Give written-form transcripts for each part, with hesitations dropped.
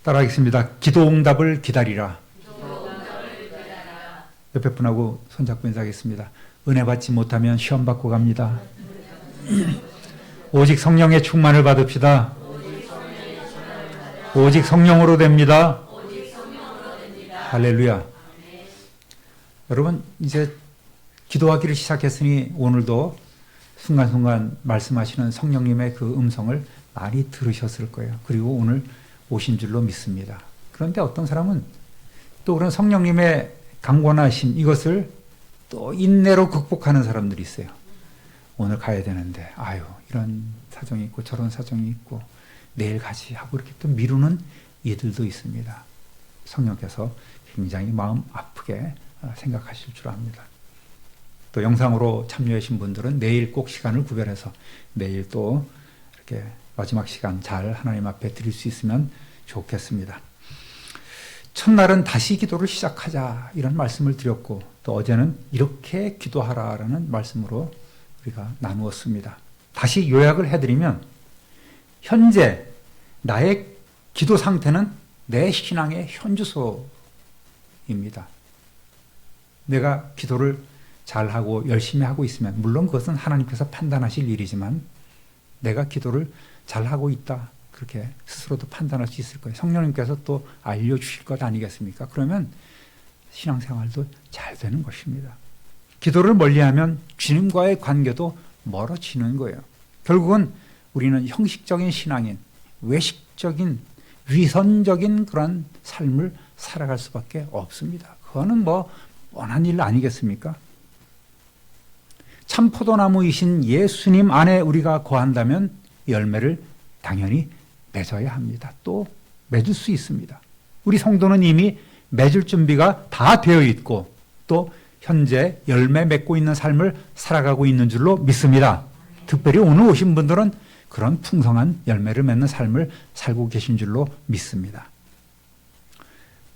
따라하겠습니다. 기도응답을 기다리라. 옆에 분하고 손잡고 인사하겠습니다. 은혜 받지 못하면 시험 받고 갑니다. 오직 성령의 충만을 받읍시다. 오직 성령으로 됩니다. 할렐루야. 여러분, 이제 기도하기를 시작했으니 오늘도 순간순간 말씀하시는 성령님의 그 음성을 많이 들으셨을 거예요. 그리고 오늘 오신 줄로 믿습니다. 그런데 어떤 사람은 또 그런 성령님의 강권하심, 이것을 또 인내로 극복하는 사람들이 있어요. 오늘 가야 되는데, 아유, 이런 사정이 있고 저런 사정이 있고 내일 가지 하고 이렇게 또 미루는 이들도 있습니다. 성령께서 굉장히 마음 아프게 생각하실 줄 압니다. 또 영상으로 참여하신 분들은 내일 꼭 시간을 구별해서 내일 또 이렇게 마지막 시간 잘 하나님 앞에 드릴 수 있으면 좋겠습니다. 첫날은 다시 기도를 시작하자 이런 말씀을 드렸고, 또 어제는 이렇게 기도하라라는 말씀으로 우리가 나누었습니다. 다시 요약을 해드리면, 현재 나의 기도 상태는 내 신앙의 현주소입니다. 내가 기도를 잘하고 열심히 하고 있으면, 물론 그것은 하나님께서 판단하실 일이지만 내가 기도를 잘하고 있다, 그렇게 스스로도 판단할 수 있을 거예요. 성령님께서 또 알려주실 것 아니겠습니까? 그러면 신앙생활도 잘 되는 것입니다. 기도를 멀리하면 주님과의 관계도 멀어지는 거예요. 결국은 우리는 형식적인 신앙인, 외식적인, 위선적인 그런 삶을 살아갈 수밖에 없습니다. 그거는 뭐 뻔한 일 아니겠습니까? 참 포도나무이신 예수님 안에 우리가 거한다면 열매를 당연히 맺어야 합니다. 또 맺을 수 있습니다. 우리 성도는 이미 맺을 준비가 다 되어 있고, 또 현재 열매 맺고 있는 삶을 살아가고 있는 줄로 믿습니다. 특별히 오늘 오신 분들은 그런 풍성한 열매를 맺는 삶을 살고 계신 줄로 믿습니다.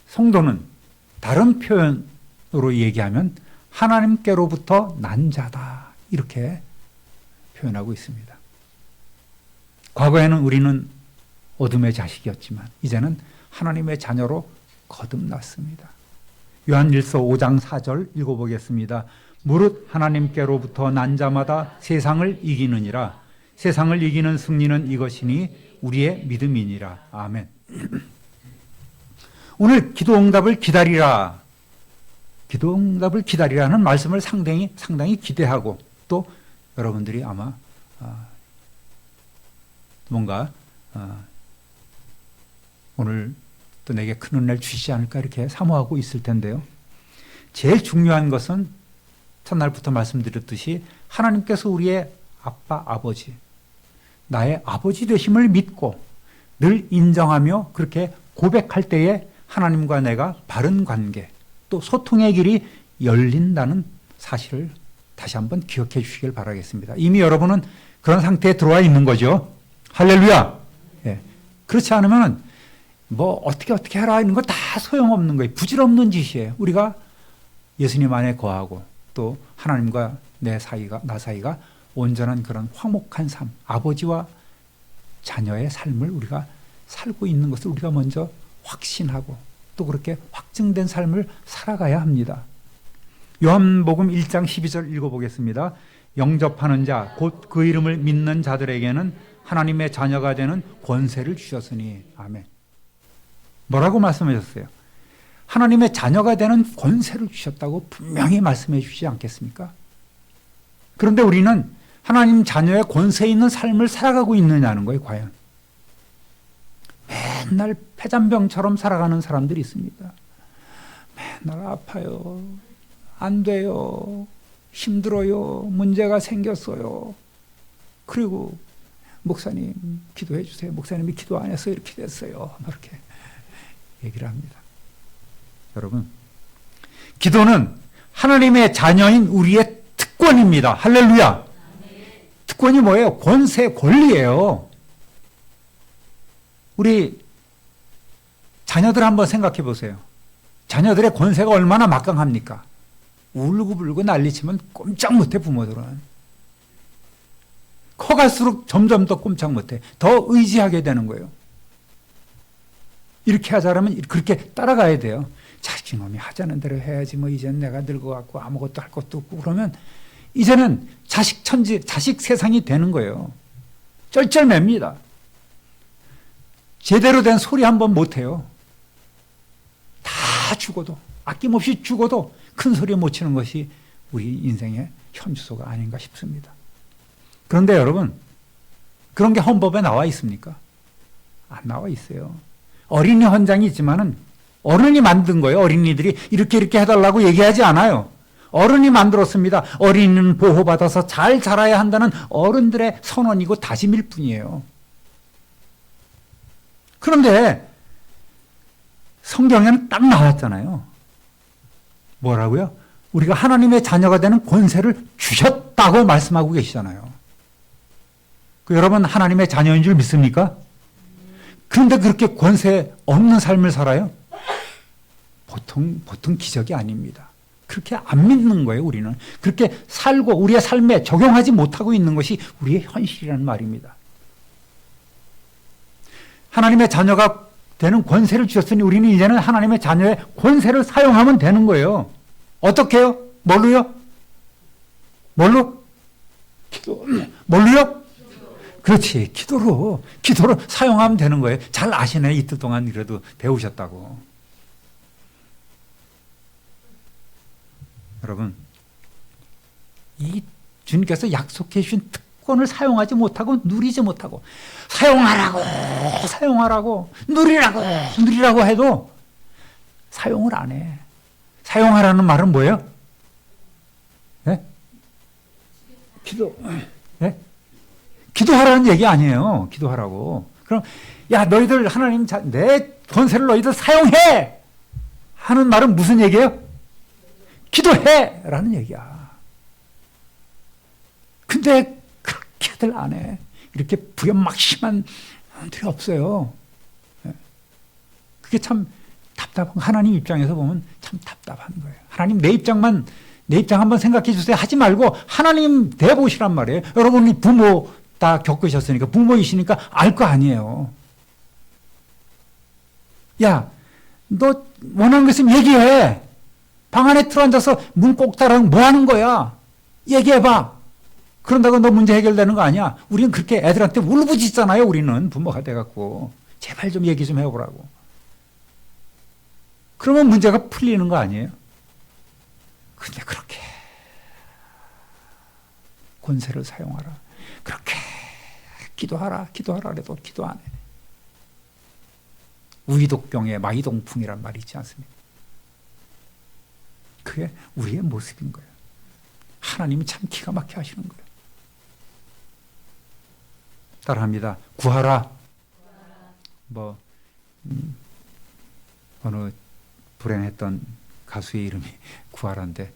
성도는 다른 표현으로 얘기하면 하나님께로부터 난 자다, 이렇게 표현하고 있습니다. 과거에는 우리는 어둠의 자식이었지만 이제는 하나님의 자녀로 거듭났습니다. 요한일서 5장 4절 읽어보겠습니다. 무릇 하나님께로부터 난 자마다 세상을 이기느니라. 세상을 이기는 승리는 이것이니 우리의 믿음이니라. 아멘. 오늘 기도응답을 기다리라. 기도응답을 기다리라는 말씀을 상당히 기대하고, 또 여러분들이 아마 뭔가 오늘 또 내게 큰 은혜를 주시지 않을까 이렇게 사모하고 있을 텐데요. 제일 중요한 것은 첫날부터 말씀드렸듯이 하나님께서 우리의 아빠, 아버지, 나의 아버지 되심을 믿고 늘 인정하며 그렇게 고백할 때에 하나님과 내가 바른 관계, 또 소통의 길이 열린다는 사실을 다시 한번 기억해 주시길 바라겠습니다. 이미 여러분은 그런 상태에 들어와 있는 거죠. 할렐루야. 예. 그렇지 않으면 뭐 어떻게 하라 이런 거 다 소용없는 거예요. 부질없는 짓이에요. 우리가 예수님 안에 거하고 또 하나님과 나 사이가 온전한 그런 화목한 삶, 아버지와 자녀의 삶을 우리가 살고 있는 것을 우리가 먼저 확신하고 또 그렇게 확증된 삶을 살아가야 합니다. 요한복음 1장 12절 읽어보겠습니다. 영접하는 자, 곧 그 이름을 믿는 자들에게는 하나님의 자녀가 되는 권세를 주셨으니. 아멘. 뭐라고 말씀하셨어요? 하나님의 자녀가 되는 권세를 주셨다고 분명히 말씀해 주시지 않겠습니까? 그런데 우리는 하나님 자녀의 권세 있는 삶을 살아가고 있느냐는 거예요, 과연. 맨날 폐잔병처럼 살아가는 사람들이 있습니다. 맨날 아파요. 안 돼요. 힘들어요. 문제가 생겼어요. 그리고 목사님 기도해 주세요. 목사님이 기도 안 해서 이렇게 됐어요. 이렇게 얘기를 합니다. 여러분, 기도는 하나님의 자녀인 우리의 특권입니다. 할렐루야. 특권이 뭐예요? 권세, 권리예요. 우리 자녀들 한번 생각해 보세요. 자녀들의 권세가 얼마나 막강합니까? 울고불고 난리치면 꼼짝 못해, 부모들은. 커갈수록 점점 더 꼼짝 못해. 더 의지하게 되는 거예요. 이렇게 하자라면 그렇게 따라가야 돼요. 자식놈이 하자는 대로 해야지 뭐 이제는 내가 늙어갖고 아무것도 할 것도 없고 그러면 이제는 자식 천지, 자식 세상이 되는 거예요. 쩔쩔맵니다. 제대로 된 소리 한번 못해요. 다 죽어도 아낌없이 죽어도 큰 소리 못 치는 것이 우리 인생의 현주소가 아닌가 싶습니다. 그런데 여러분 그런 게 헌법에 나와 있습니까? 안 나와 있어요. 어린이 헌장이 있지만은 어른이 만든 거예요. 어린이들이 이렇게 해달라고 얘기하지 않아요. 어른이 만들었습니다. 어린이는 보호받아서 잘 자라야 한다는 어른들의 선언이고 다짐일 뿐이에요. 그런데 성경에는 딱 나왔잖아요. 뭐라고요? 우리가 하나님의 자녀가 되는 권세를 주셨다고 말씀하고 계시잖아요. 여러분 하나님의 자녀인 줄 믿습니까? 그런데 그렇게 권세 없는 삶을 살아요? 보통 기적이 아닙니다. 그렇게 안 믿는 거예요, 우리는. 그렇게 살고 우리의 삶에 적용하지 못하고 있는 것이 우리의 현실이라는 말입니다. 하나님의 자녀가 되는 권세를 주셨으니 우리는 이제는 하나님의 자녀의 권세를 사용하면 되는 거예요. 어떻게 해요? 뭘로요? 뭘로? 뭘로요? 그렇지. 기도로 사용하면 되는 거예요. 잘 아시네. 이틀 동안 그래도 배우셨다고. 여러분, 이 주님께서 약속해 주신 특권을 사용하지 못하고 누리지 못하고 사용하라고 누리라고 해도 사용을 안 해. 사용하라는 말은 뭐예요? 네? 네? 기도하라는 얘기 아니에요. 기도하라고. 그럼 야 너희들 하나님 내 권세를 너희들 사용해 하는 말은 무슨 얘기예요? 기도해 라는 얘기야. 근데 그렇게들 안 해. 이렇게 부연막심한 사람들이 없어요. 그게 참 답답한, 하나님 입장에서 보면 참 답답한 거예요. 하나님 내 입장 한번 생각해 주세요 하지 말고 하나님 대보시란 말이에요. 여러분이 부모 다 겪으셨으니까 부모이시니까 알 거 아니에요. 야, 너 원하는 거 있으면 얘기해. 방 안에 들어앉아서 문 꼭 닫아놓고 뭐 하는 거야? 얘기해봐. 그런다고 너 문제 해결되는 거 아니야? 우리는 그렇게 애들한테 울부짖잖아요. 우리는 부모가 돼갖고. 제발 좀 얘기 좀 해보라고. 그러면 문제가 풀리는 거 아니에요? 근데 그렇게 권세를 사용하라. 그렇게 기도하라 그래도 기도 안 해. 우이독경의 마이동풍이란 말이 있지 않습니까? 그게 우리의 모습인 거예요. 하나님이 참 기가 막히게 하시는 거예요. 따라합니다. 구하라. 어느 불행했던 가수의 이름이 구하라인데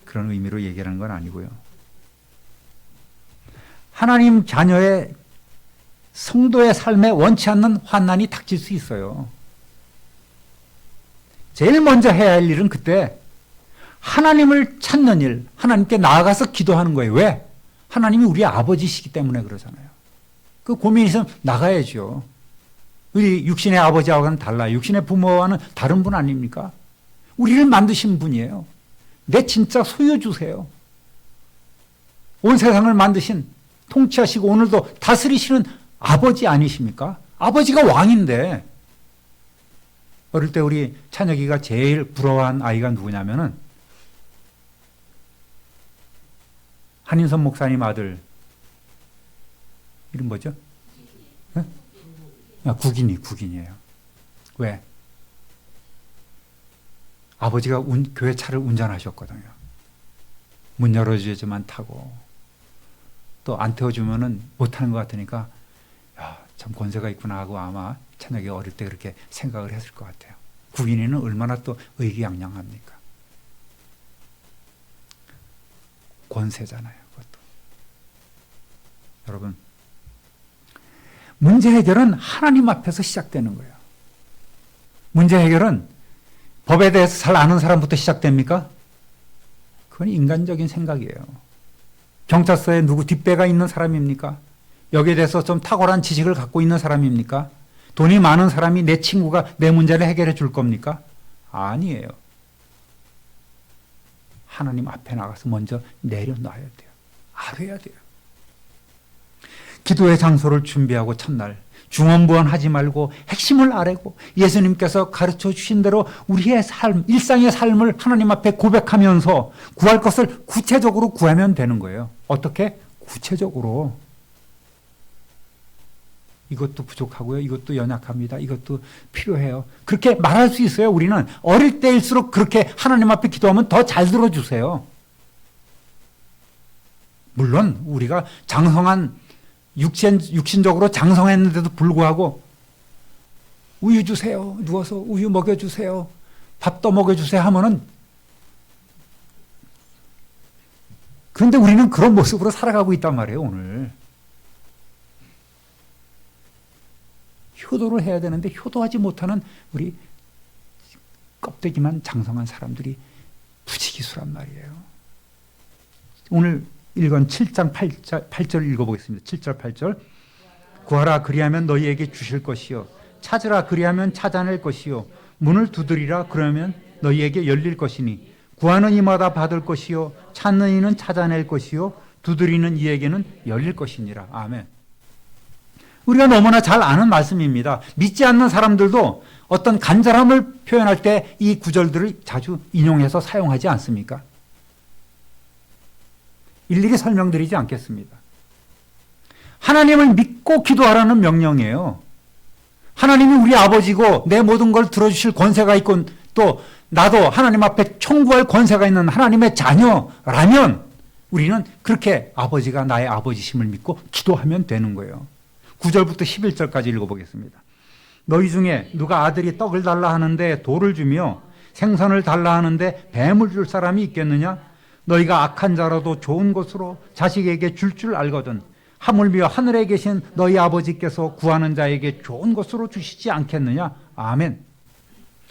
그런 의미로 얘기하는 건 아니고요. 하나님 자녀의 성도의 삶에 원치 않는 환난이 닥칠 수 있어요. 제일 먼저 해야 할 일은 그때 하나님을 찾는 일, 하나님께 나아가서 기도하는 거예요. 왜? 하나님이 우리 아버지시기 때문에 그러잖아요. 그 고민이 있으면 나가야죠. 우리 육신의 아버지하고는 달라요. 육신의 부모와는 다른 분 아닙니까? 우리를 만드신 분이에요. 내 진짜 소유주세요. 온 세상을 만드신, 통치하시고 오늘도 다스리시는 아버지 아니십니까? 아버지가 왕인데. 어릴 때 우리 찬혁이가 제일 부러워한 아이가 누구냐면은 한인선 목사님 아들 이름 뭐죠? 네? 국인이에요. 왜? 아버지가 교회 차를 운전하셨거든요. 문 열어줘야지만 타고 또 안 태워주면은 못 타는 것 같으니까 야, 참 권세가 있구나 하고 아마 찬혁이 어릴 때 그렇게 생각을 했을 것 같아요. 국인이는 얼마나 또 의기양양합니까? 권세잖아요, 그것도. 여러분, 문제 해결은 하나님 앞에서 시작되는 거예요. 문제 해결은 법에 대해서 잘 아는 사람부터 시작됩니까? 그건 인간적인 생각이에요. 경찰서에 누구 뒷배가 있는 사람입니까? 여기에 대해서 좀 탁월한 지식을 갖고 있는 사람입니까? 돈이 많은 사람이 내 친구가 내 문제를 해결해 줄 겁니까? 아니에요. 하나님 앞에 나가서 먼저 내려놔야 돼요. 알아야 돼요. 기도의 장소를 준비하고 첫날 중언부언하지 말고 핵심을 아뢰고 예수님께서 가르쳐 주신 대로 우리의 삶, 일상의 삶을 하나님 앞에 고백하면서 구할 것을 구체적으로 구하면 되는 거예요. 어떻게? 구체적으로. 이것도 부족하고요. 이것도 연약합니다. 이것도 필요해요. 그렇게 말할 수 있어요. 우리는 어릴 때일수록 그렇게 하나님 앞에 기도하면 더 잘 들어주세요. 물론 우리가 장성한 육신적으로 장성했는데도 불구하고 우유 주세요. 누워서 우유 먹여주세요. 밥도 먹여주세요 하면은, 그런데 우리는 그런 모습으로 살아가고 있단 말이에요. 오늘 효도를 해야 되는데 효도하지 못하는 우리 껍데기만 장성한 사람들이 부지기수란 말이에요. 오늘 읽은 7장 8절 읽어보겠습니다. 7절 8절. 구하라 그리하면 너희에게 주실 것이요 찾으라 그리하면 찾아낼 것이요 문을 두드리라 그러면 너희에게 열릴 것이니 구하는 이마다 받을 것이요 찾는 이는 찾아낼 것이요 두드리는 이에게는 열릴 것이니라. 아멘. 우리가 너무나 잘 아는 말씀입니다. 믿지 않는 사람들도 어떤 간절함을 표현할 때 이 구절들을 자주 인용해서 사용하지 않습니까? 일일이 설명드리지 않겠습니다. 하나님을 믿고 기도하라는 명령이에요. 하나님이 우리 아버지고 내 모든 걸 들어주실 권세가 있고 또 나도 하나님 앞에 청구할 권세가 있는 하나님의 자녀라면 우리는 그렇게 아버지가 나의 아버지심을 믿고 기도하면 되는 거예요. 9절부터 11절까지 읽어보겠습니다. 너희 중에 누가 아들이 떡을 달라 하는데 돌을 주며 생선을 달라 하는데 뱀을 줄 사람이 있겠느냐? 너희가 악한 자라도 좋은 것으로 자식에게 줄 알거든 하물며 하늘에 계신 너희 아버지께서 구하는 자에게 좋은 것으로 주시지 않겠느냐? 아멘.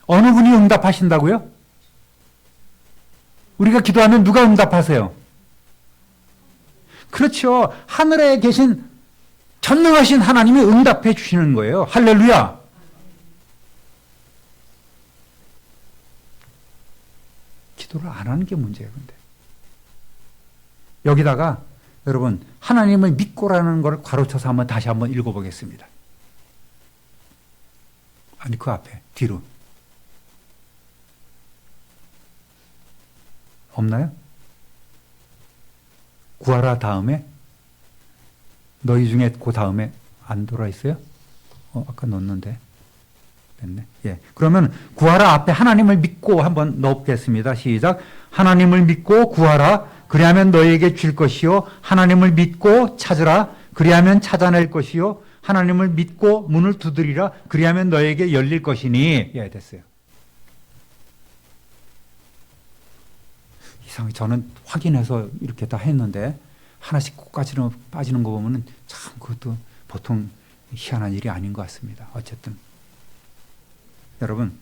어느 분이 응답하신다고요? 우리가 기도하면 누가 응답하세요? 그렇죠. 하늘에 계신 전능하신 하나님이 응답해 주시는 거예요. 할렐루야. 기도를 안 하는 게 문제예요. 근데 여기다가 여러분 하나님을 믿고라는 걸 괄호쳐서 한번 다시 한번 읽어보겠습니다. 아니 그 앞에 뒤로 없나요? 구하라 다음에 너희 중에 그 다음에 안 돌아 있어요? 아까 넣었는데 됐네. 예. 그러면 구하라 앞에 하나님을 믿고 한번 넣겠습니다. 시작. 하나님을 믿고 구하라. 그리하면 너희에게 줄 것이요 하나님을 믿고 찾으라. 그리하면 찾아낼 것이요 하나님을 믿고 문을 두드리라. 그리하면 너희에게 열릴 것이니. 예, 됐어요. 이상하게 저는 확인해서 이렇게 다 했는데 하나씩 꼭 빠지는 거 보면은 참 그것도 보통 희한한 일이 아닌 것 같습니다. 어쨌든 여러분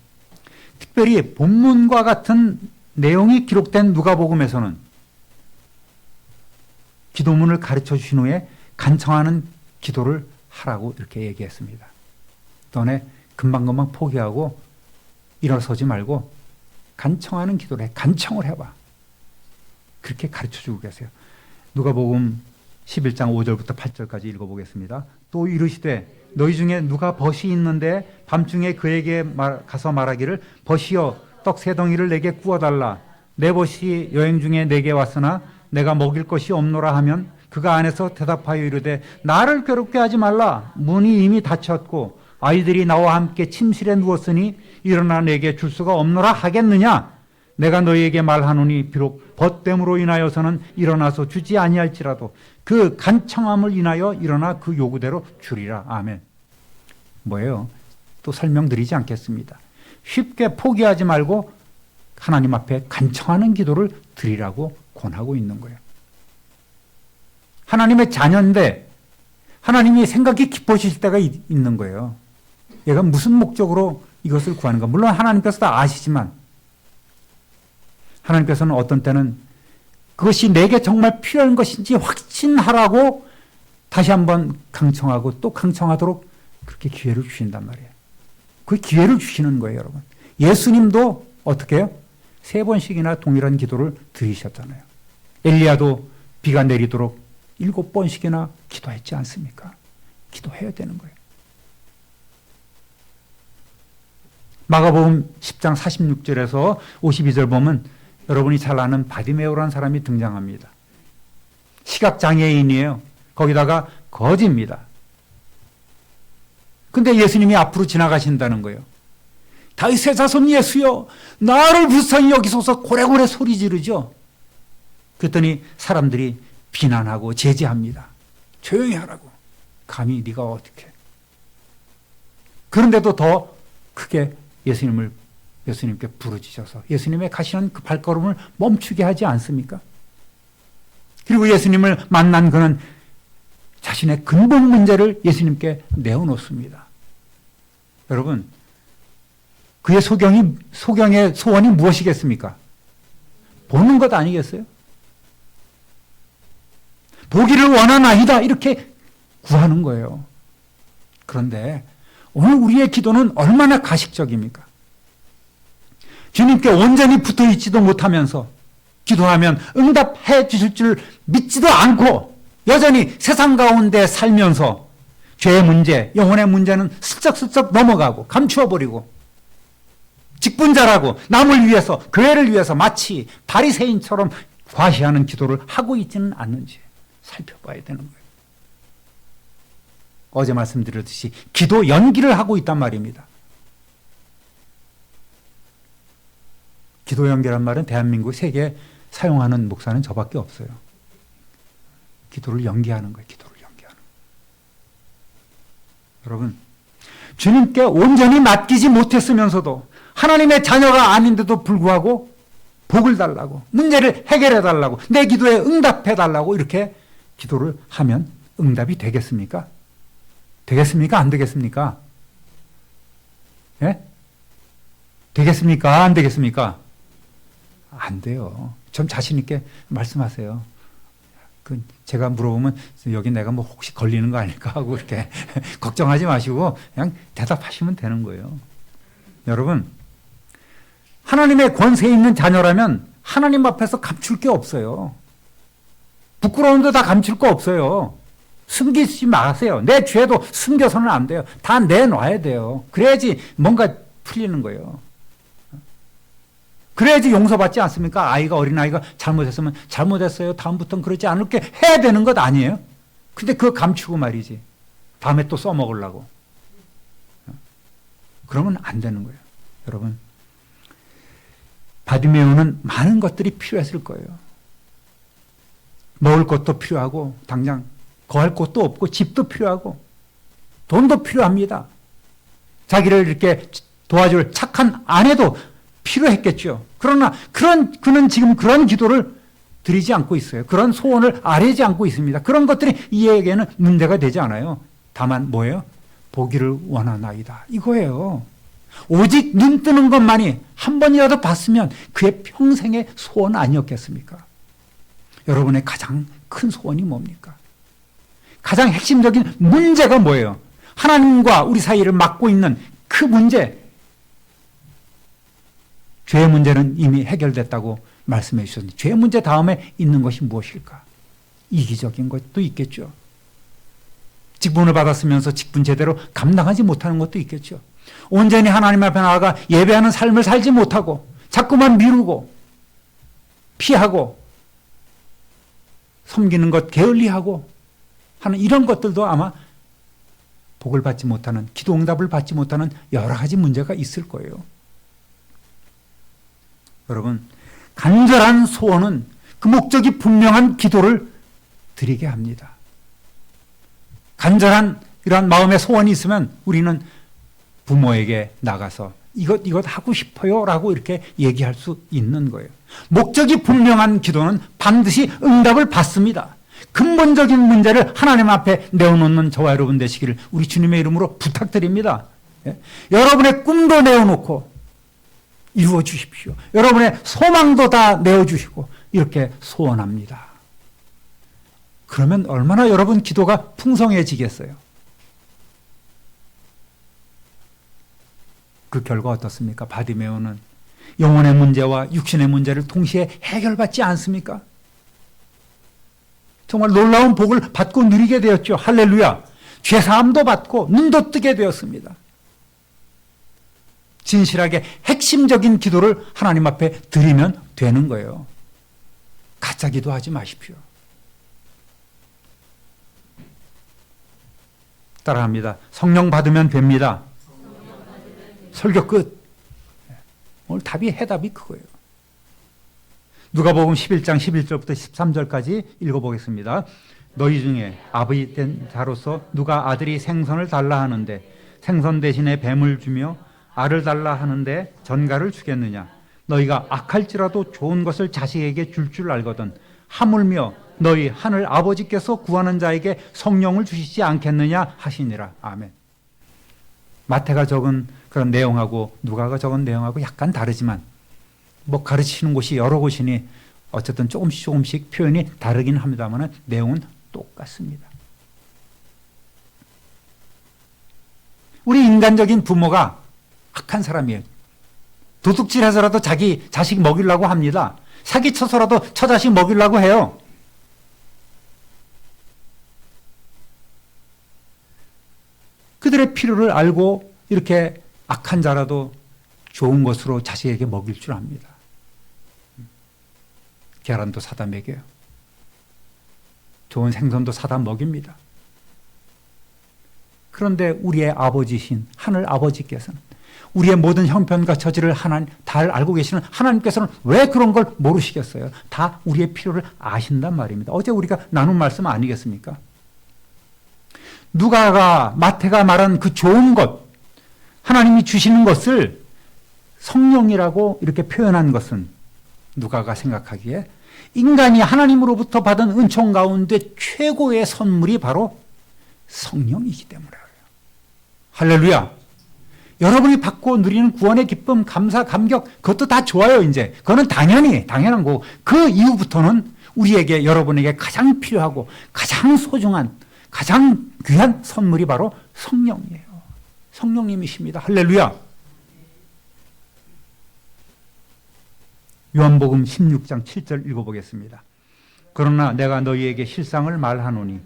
특별히 본문과 같은 내용이 기록된 누가복음에서는 기도문을 가르쳐 주신 후에 간청하는 기도를 하라고 이렇게 얘기했습니다. 너네 금방금방 포기하고 일어서지 말고 간청하는 기도를 해. 간청을 해봐. 그렇게 가르쳐 주고 계세요. 누가복음 11장 5절부터 8절까지 읽어보겠습니다. 또 이르시되 너희 중에 누가 벗이 있는데 밤중에 그에게 가서 말하기를 벗이여 떡 세 덩이를 내게 구워달라. 내 벗이 여행 중에 내게 왔으나 내가 먹일 것이 없노라 하면 그가 안에서 대답하여 이르되 나를 괴롭게 하지 말라. 문이 이미 닫혔고 아이들이 나와 함께 침실에 누웠으니 일어나 내게 줄 수가 없노라 하겠느냐? 내가 너희에게 말하노니 비록 벗됨으로 인하여서는 일어나서 주지 아니할지라도 그 간청함을 인하여 일어나 그 요구대로 주리라. 아멘. 뭐예요? 또 설명드리지 않겠습니다. 쉽게 포기하지 말고 하나님 앞에 간청하는 기도를 드리라고 권하고 있는 거예요. 하나님의 자녀인데 하나님이 생각이 깊어지실 때가 있는 거예요. 얘가 무슨 목적으로 이것을 구하는가. 물론 하나님께서 다 아시지만 하나님께서는 어떤 때는 그것이 내게 정말 필요한 것인지 확신하라고 다시 한번 강청하고 또 강청하도록 그렇게 기회를 주신단 말이에요. 그 기회를 주시는 거예요, 여러분. 예수님도 어떻게 해요? 3번씩이나 동일한 기도를 드리셨잖아요. 엘리야도 비가 내리도록 7번씩이나 기도했지 않습니까? 기도해야 되는 거예요. 마가복음 10장 46절에서 52절 보면 여러분이 잘 아는 바디메오라는 사람이 등장합니다. 시각장애인이에요. 거기다가 거지입니다. 근데 예수님이 앞으로 지나가신다는 거예요. 다윗의 자손 예수여, 나를 불쌍히 여기소서 고래고래 소리 지르죠. 그랬더니 사람들이 비난하고 제지합니다. 조용히 하라고. 감히 네가 어떻게. 그런데도 더 크게 예수님께 부르짖어서 예수님의 가시는 그 발걸음을 멈추게 하지 않습니까? 그리고 예수님을 만난 그는 자신의 근본 문제를 예수님께 내어놓습니다. 여러분, 그의 소경의 소원이 무엇이겠습니까? 보는 것 아니겠어요? 보기를 원하나이다 이렇게 구하는 거예요. 그런데 오늘 우리의 기도는 얼마나 가식적입니까? 주님께 온전히 붙어 있지도 못하면서 기도하면 응답해 주실 줄 믿지도 않고 여전히 세상 가운데 살면서 죄의 문제, 영혼의 문제는 슬쩍슬쩍 넘어가고 감추어버리고 직분자라고 남을 위해서, 교회를 위해서 마치 바리새인처럼 과시하는 기도를 하고 있지는 않는지 살펴봐야 되는 거예요. 어제 말씀드렸듯이 기도 연기를 하고 있단 말입니다. 기도 연기란 말은 대한민국 세계에 사용하는 목사는 저밖에 없어요. 기도를 연기하는 거예요. 기도를 연기하는 거예요. 여러분, 주님께 온전히 맡기지 못했으면서도 하나님의 자녀가 아닌데도 불구하고 복을 달라고, 문제를 해결해 달라고, 내 기도에 응답해 달라고 이렇게 기도를 하면 응답이 되겠습니까? 되겠습니까? 안 되겠습니까? 예? 되겠습니까? 안 되겠습니까? 안 돼요. 좀 자신 있게 말씀하세요. 제가 물어보면 여기 내가 뭐 혹시 걸리는 거 아닐까 하고 이렇게 걱정하지 마시고 그냥 대답하시면 되는 거예요. 여러분, 하나님의 권세 있는 자녀라면 하나님 앞에서 감출 게 없어요. 부끄러움도 다 감출 거 없어요. 숨기지 마세요. 내 죄도 숨겨서는 안 돼요. 다 내놔야 돼요. 그래야지 뭔가 풀리는 거예요. 그래야지 용서받지 않습니까? 어린아이가 잘못했으면 잘못했어요. 다음부터는 그러지 않을게 해야 되는 것 아니에요? 근데 그거 감추고 말이지. 다음에 또 써먹으려고. 그러면 안 되는 거예요. 여러분, 바디메오는 많은 것들이 필요했을 거예요. 먹을 것도 필요하고 당장 거할 곳도 없고 집도 필요하고 돈도 필요합니다. 자기를 이렇게 도와줄 착한 아내도 필요했겠죠. 그러나 그는 지금 그런 기도를 드리지 않고 있어요. 그런 소원을 아뢰지 않고 있습니다. 그런 것들이 이에게는 문제가 되지 않아요. 다만 뭐예요? 보기를 원하나이다. 이거예요. 오직 눈 뜨는 것만이 한 번이라도 봤으면 그의 평생의 소원 아니었겠습니까? 여러분의 가장 큰 소원이 뭡니까? 가장 핵심적인 문제가 뭐예요? 하나님과 우리 사이를 막고 있는 그 문제. 죄의 문제는 이미 해결됐다고 말씀해 주셨는데 죄의 문제 다음에 있는 것이 무엇일까? 이기적인 것도 있겠죠. 직분을 받았으면서 직분 제대로 감당하지 못하는 것도 있겠죠. 온전히 하나님 앞에 나아가 예배하는 삶을 살지 못하고 자꾸만 미루고 피하고 섬기는 것 게을리하고 하는 이런 것들도 아마 복을 받지 못하는, 기도 응답을 받지 못하는 여러 가지 문제가 있을 거예요. 여러분, 간절한 소원은 그 목적이 분명한 기도를 드리게 합니다. 간절한 이러한 마음의 소원이 있으면 우리는 부모에게 나가서 이것 하고 싶어요 라고 이렇게 얘기할 수 있는 거예요. 목적이 분명한 기도는 반드시 응답을 받습니다. 근본적인 문제를 하나님 앞에 내어놓는 저와 여러분 되시기를 우리 주님의 이름으로 부탁드립니다. 예? 여러분의 꿈도 내어놓고 이루어 주십시오. 여러분의 소망도 다 내어주시고 이렇게 소원합니다. 그러면 얼마나 여러분 기도가 풍성해지겠어요. 그 결과 어떻습니까? 바디메오는 영혼의 문제와 육신의 문제를 동시에 해결받지 않습니까? 정말 놀라운 복을 받고 누리게 되었죠. 할렐루야. 죄사함도 받고 눈도 뜨게 되었습니다. 진실하게 핵심적인 기도를 하나님 앞에 드리면 되는 거예요. 가짜 기도하지 마십시오. 따라합니다. 성령 받으면 됩니다. 설교 끝. 오늘 해답이 그거예요. 누가복음 11장 11절부터 13절까지 읽어보겠습니다. 너희 중에 아버지 된 자로서 누가 아들이 생선을 달라 하는데 생선 대신에 뱀을 주며 알을 달라 하는데 전갈을 주겠느냐? 너희가 악할지라도 좋은 것을 자식에게 줄 줄 알거든 하물며 너희 하늘 아버지께서 구하는 자에게 성령을 주시지 않겠느냐 하시니라. 아멘. 마태가 적은 그런 내용하고 누가가 적은 내용하고 약간 다르지만 뭐 가르치는 곳이 여러 곳이니 어쨌든 조금씩 표현이 다르긴 합니다만 내용은 똑같습니다. 우리 인간적인 부모가 악한 사람이에요. 도둑질해서라도 자기 자식 먹이려고 합니다. 사기쳐서라도 처자식 먹이려고 해요. 그들의 필요를 알고 이렇게 악한 자라도 좋은 것으로 자식에게 먹일 줄 압니다. 계란도 사다 먹여요. 좋은 생선도 사다 먹입니다. 그런데 우리의 아버지신 하늘 아버지께서는 우리의 모든 형편과 처지를 다 알고 계시는 하나님께서는 왜 그런 걸 모르시겠어요? 다 우리의 필요를 아신단 말입니다. 어제 우리가 나눈 말씀 아니겠습니까? 누가가 마태가 말한 그 좋은 것, 하나님이 주시는 것을 성령이라고 이렇게 표현한 것은 누가가 생각하기에 인간이 하나님으로부터 받은 은총 가운데 최고의 선물이 바로 성령이기 때문에 그래요. 할렐루야. 여러분이 받고 누리는 구원의 기쁨, 감사, 감격, 그것도 다 좋아요, 이제. 그거는 당연한 거고. 그 이후부터는 우리에게, 여러분에게 가장 필요하고 가장 소중한, 가장 귀한 선물이 바로 성령이에요. 성령님이십니다. 할렐루야. 요한복음 16장 7절 읽어보겠습니다. 그러나 내가 너희에게 실상을 말하노니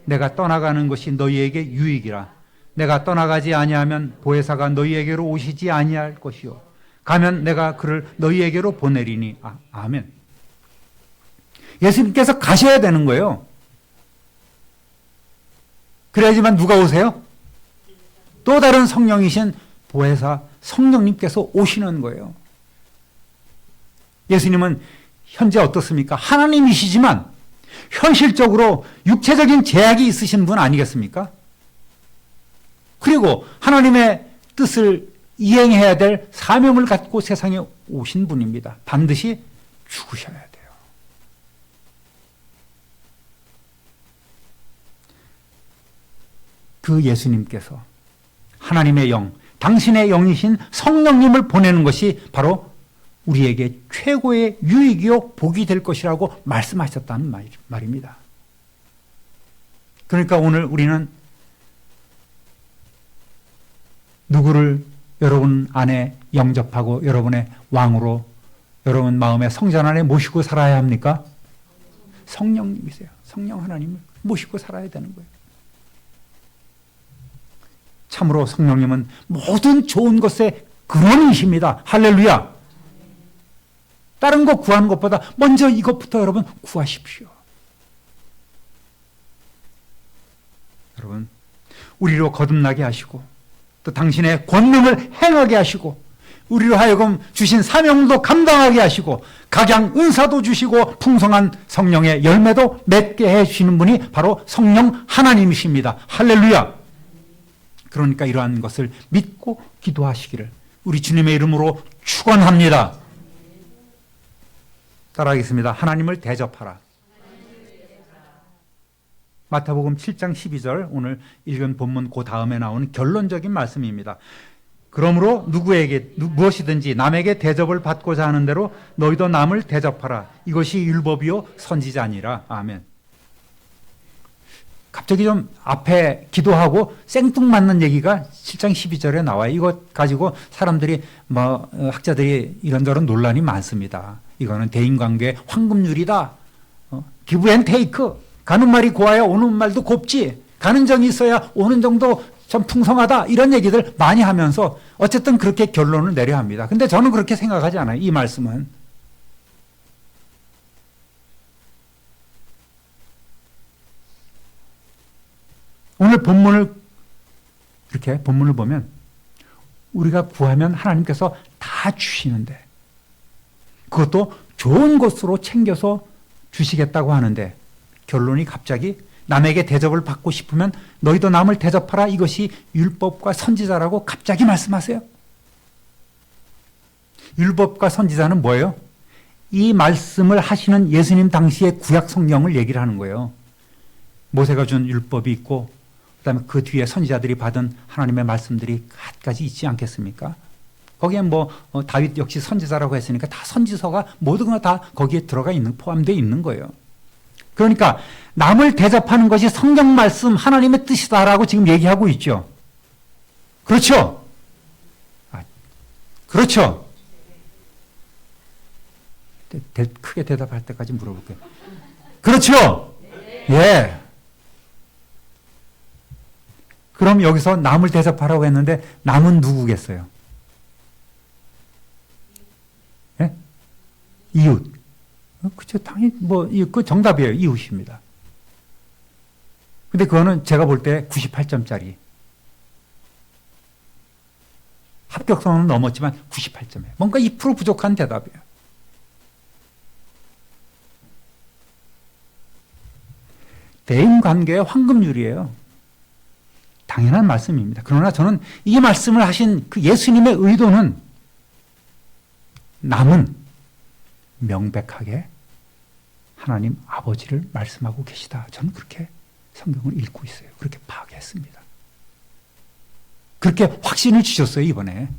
내가 떠나가는 것이 너희에게 유익이라. 내가 떠나가지 아니하면 보혜사가 너희에게로 오시지 아니할 것이요 가면 내가 그를 너희에게로 보내리니. 아멘. 예수님께서 가셔야 되는 거예요. 그래야지만 누가 오세요? 또 다른 성령이신 보혜사 성령님께서 오시는 거예요. 예수님은 현재 어떻습니까? 하나님이시지만 현실적으로 육체적인 제약이 있으신 분 아니겠습니까? 그리고 하나님의 뜻을 이행해야 될 사명을 갖고 세상에 오신 분입니다. 반드시 죽으셔야 돼요. 그 예수님께서 하나님의 영, 당신의 영이신 성령님을 보내는 것이 바로 우리에게 최고의 유익이요 복이 될 것이라고 말씀하셨다는 말입니다. 그러니까 오늘 우리는 누구를 여러분 안에 영접하고 여러분의 왕으로 여러분 마음의 성전 안에 모시고 살아야 합니까? 성령님이세요. 성령 하나님을 모시고 살아야 되는 거예요. 참으로 성령님은 모든 좋은 것의 근원이십니다. 할렐루야. 다른 거 구하는 것보다 먼저 이것부터 여러분 구하십시오. 여러분, 우리로 거듭나게 하시고 또 당신의 권능을 행하게 하시고 우리로 하여금 주신 사명도 감당하게 하시고 각양 은사도 주시고 풍성한 성령의 열매도 맺게 해주시는 분이 바로 성령 하나님이십니다. 할렐루야. 그러니까 이러한 것을 믿고 기도하시기를 우리 주님의 이름으로 축원합니다. 따라하겠습니다. 하나님을 대접하라. 마태복음 7장 12절 오늘 읽은 본문 그 다음에 나오는 결론적인 말씀입니다. 그러므로 누구에게 무엇이든지 남에게 대접을 받고자 하는 대로 너희도 남을 대접하라. 이것이 율법이요 선지자니라. 아멘. 갑자기 좀 앞에 기도하고 생뚱맞는 얘기가 7장 12절에 나와요. 이거 가지고 사람들이 학자들이 이런저런 논란이 많습니다. 이거는 대인관계 황금률이다. 기브 앤 테이크. 가는 말이 고와야 오는 말도 곱지. 가는 정이 있어야 오는 정도 좀 풍성하다. 이런 얘기들 많이 하면서 어쨌든 그렇게 결론을 내려야 합니다. 근데 저는 그렇게 생각하지 않아요. 이 말씀은. 오늘 본문을 보면 우리가 구하면 하나님께서 다 주시는데 그것도 좋은 것으로 챙겨서 주시겠다고 하는데 결론이 갑자기 남에게 대접을 받고 싶으면 너희도 남을 대접하라. 이것이 율법과 선지자라고 갑자기 말씀하세요. 율법과 선지자는 뭐예요? 이 말씀을 하시는 예수님 당시의 구약 성경을 얘기를 하는 거예요. 모세가 준 율법이 있고 그다음에 그 뒤에 선지자들이 받은 하나님의 말씀들이 갖가지 있지 않겠습니까? 거기에 다윗 역시 선지자라고 했으니까 다 선지서가 모두가 다 거기에 들어가 있는, 포함되어 있는 거예요. 그러니까 남을 대접하는 것이 성경 말씀 하나님의 뜻이다라고 지금 얘기하고 있죠. 그렇죠? 그렇죠? 크게 대답할 때까지 물어볼게요. 그렇죠? 예. 그럼 여기서 남을 대접하라고 했는데 남은 누구겠어요? 예? 이웃. 그쵸. 당연히 그 정답이에요. 이웃입니다. 근데 그거는 제가 볼 때 98점짜리. 합격선은 넘었지만 98점이에요. 뭔가 2% 부족한 대답이에요. 대인관계의 황금률이에요. 당연한 말씀입니다. 그러나 저는 이 말씀을 하신 그 예수님의 의도는 남은 명백하게 하나님 아버지를 말씀하고 계시다. 저는 그렇게 성경을 읽고 있어요. 그렇게 파악했습니다. 그렇게 확신을 주셨어요, 이번에.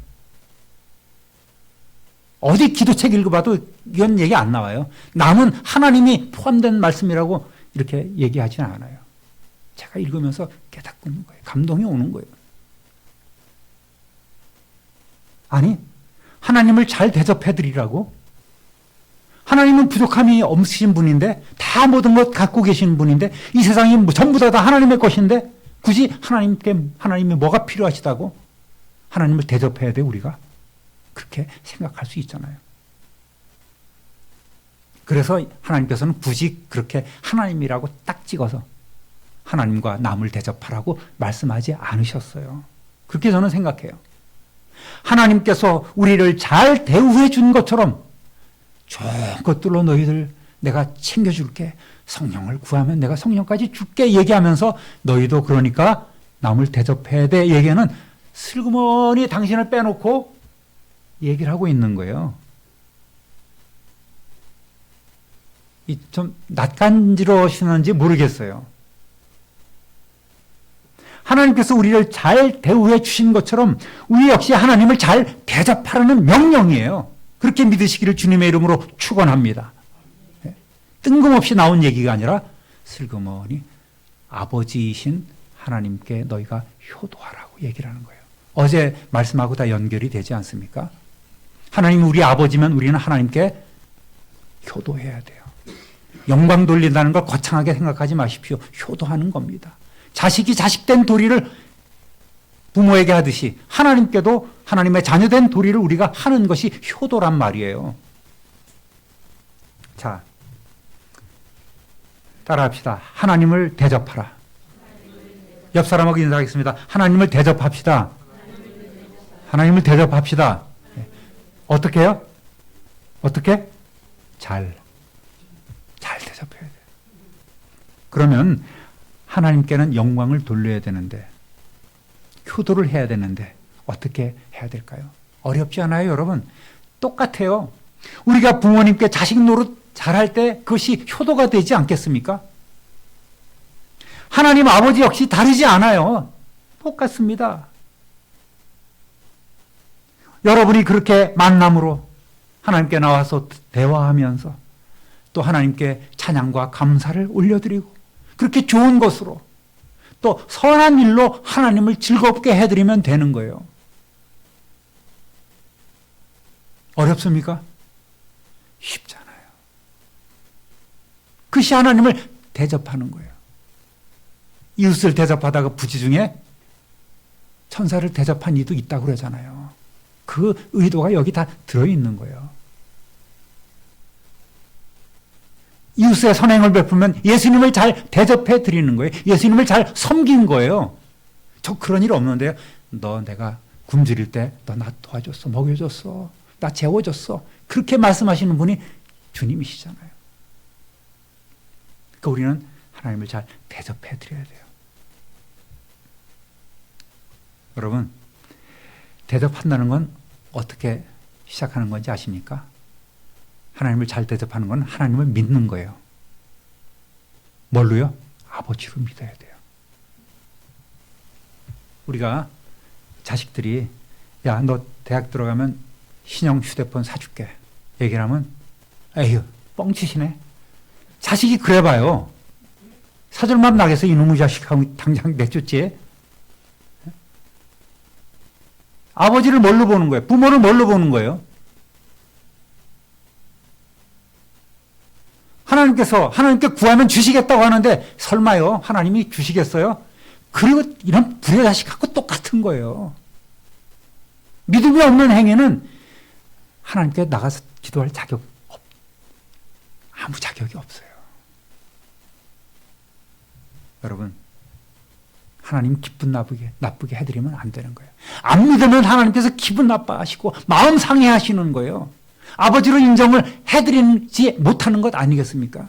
어디 기도책 읽어봐도 이런 얘기 안 나와요. 남은 하나님이 포함된 말씀이라고 이렇게 얘기하지는 않아요. 제가 읽으면서 깨닫는 거예요. 감동이 오는 거예요. 아니, 하나님을 잘 대접해드리라고? 하나님은 부족함이 없으신 분인데 다 모든 것 갖고 계신 분인데 이 세상이 전부 다 하나님의 것인데 굳이 하나님이 뭐가 필요하시다고? 하나님을 대접해야 돼 우리가? 그렇게 생각할 수 있잖아요. 그래서 하나님께서는 굳이 그렇게 하나님이라고 딱 찍어서 하나님과 남을 대접하라고 말씀하지 않으셨어요. 그렇게 저는 생각해요. 하나님께서 우리를 잘 대우해 준 것처럼 좋은 것들로 너희들 내가 챙겨줄게. 성령을 구하면 내가 성령까지 줄게 얘기하면서 너희도 그러니까 남을 대접해야 돼 얘기는 슬그머니 당신을 빼놓고 얘기를 하고 있는 거예요. 좀 낯간지러우시는지 모르겠어요. 하나님께서 우리를 잘 대우해 주신 것처럼 우리 역시 하나님을 잘 대접하라는 명령이에요. 그렇게 믿으시기를 주님의 이름으로 축원합니다. 뜬금없이 나온 얘기가 아니라 슬그머니 아버지이신 하나님께 너희가 효도하라고 얘기를 하는 거예요. 어제 말씀하고 다 연결이 되지 않습니까? 하나님이 우리 아버지면 우리는 하나님께 효도해야 돼요. 영광 돌린다는 걸 거창하게 생각하지 마십시오. 효도하는 겁니다. 자식이 자식된 도리를 부모에게 하듯이 하나님께도 하나님의 자녀된 도리를 우리가 하는 것이 효도란 말이에요. 자, 따라합시다. 하나님을 대접하라. 옆 사람하고 인사하겠습니다. 하나님을 대접합시다. 하나님을 대접합시다. 어떻게 해요? 어떻게? 잘 대접해야 돼요. 그러면 하나님께는 영광을 돌려야 되는데 효도를 해야 되는데 어떻게 해야 될까요? 어렵지 않아요, 여러분? 똑같아요. 우리가 부모님께 자식 노릇 잘할 때 그것이 효도가 되지 않겠습니까? 하나님 아버지 역시 다르지 않아요. 똑같습니다. 여러분이 그렇게 만남으로 하나님께 나와서 대화하면서 또 하나님께 찬양과 감사를 올려드리고 그렇게 좋은 것으로 또 선한 일로 하나님을 즐겁게 해드리면 되는 거예요. 어렵습니까? 쉽잖아요. 그것이 하나님을 대접하는 거예요. 이웃을 대접하다가 부지 중에 천사를 대접한 이도 있다고 그러잖아요. 그 의도가 여기 다 들어있는 거예요. 이웃의 선행을 베풀면 예수님을 잘 대접해 드리는 거예요. 예수님을 잘 섬긴 거예요. 저 그런 일 없는데요. 너 내가 굶주릴 때 너 나 도와줬어, 먹여줬어, 나 재워줬어. 그렇게 말씀하시는 분이 주님이시잖아요. 그러니까 우리는 하나님을 잘 대접해 드려야 돼요. 여러분, 대접한다는 건 어떻게 시작하는 건지 아십니까? 하나님을 잘 대접하는 건 하나님을 믿는 거예요. 뭘로요? 아버지로 믿어야 돼요. 우리가 자식들이 야, 너 대학 들어가면 신형 휴대폰 사줄게 얘기를 하면 에휴, 뻥치시네. 자식이 그래봐요. 사줄만 나겠어. 이놈의 자식하고 당장 내쫓지. 아버지를 뭘로 보는 거예요? 부모를 뭘로 보는 거예요? 하나님께 구하면 주시겠다고 하는데 설마요? 하나님이 주시겠어요? 그리고 이런 불의 자식하고 똑같은 거예요. 믿음이 없는 행위는 하나님께 나가서 기도할 아무 자격이 없어요. 여러분, 하나님 기분 나쁘게 해드리면 안 되는 거예요. 안 믿으면 하나님께서 기분 나빠하시고 마음 상해하시는 거예요. 아버지로 인정을 해드리지 못하는 것 아니겠습니까?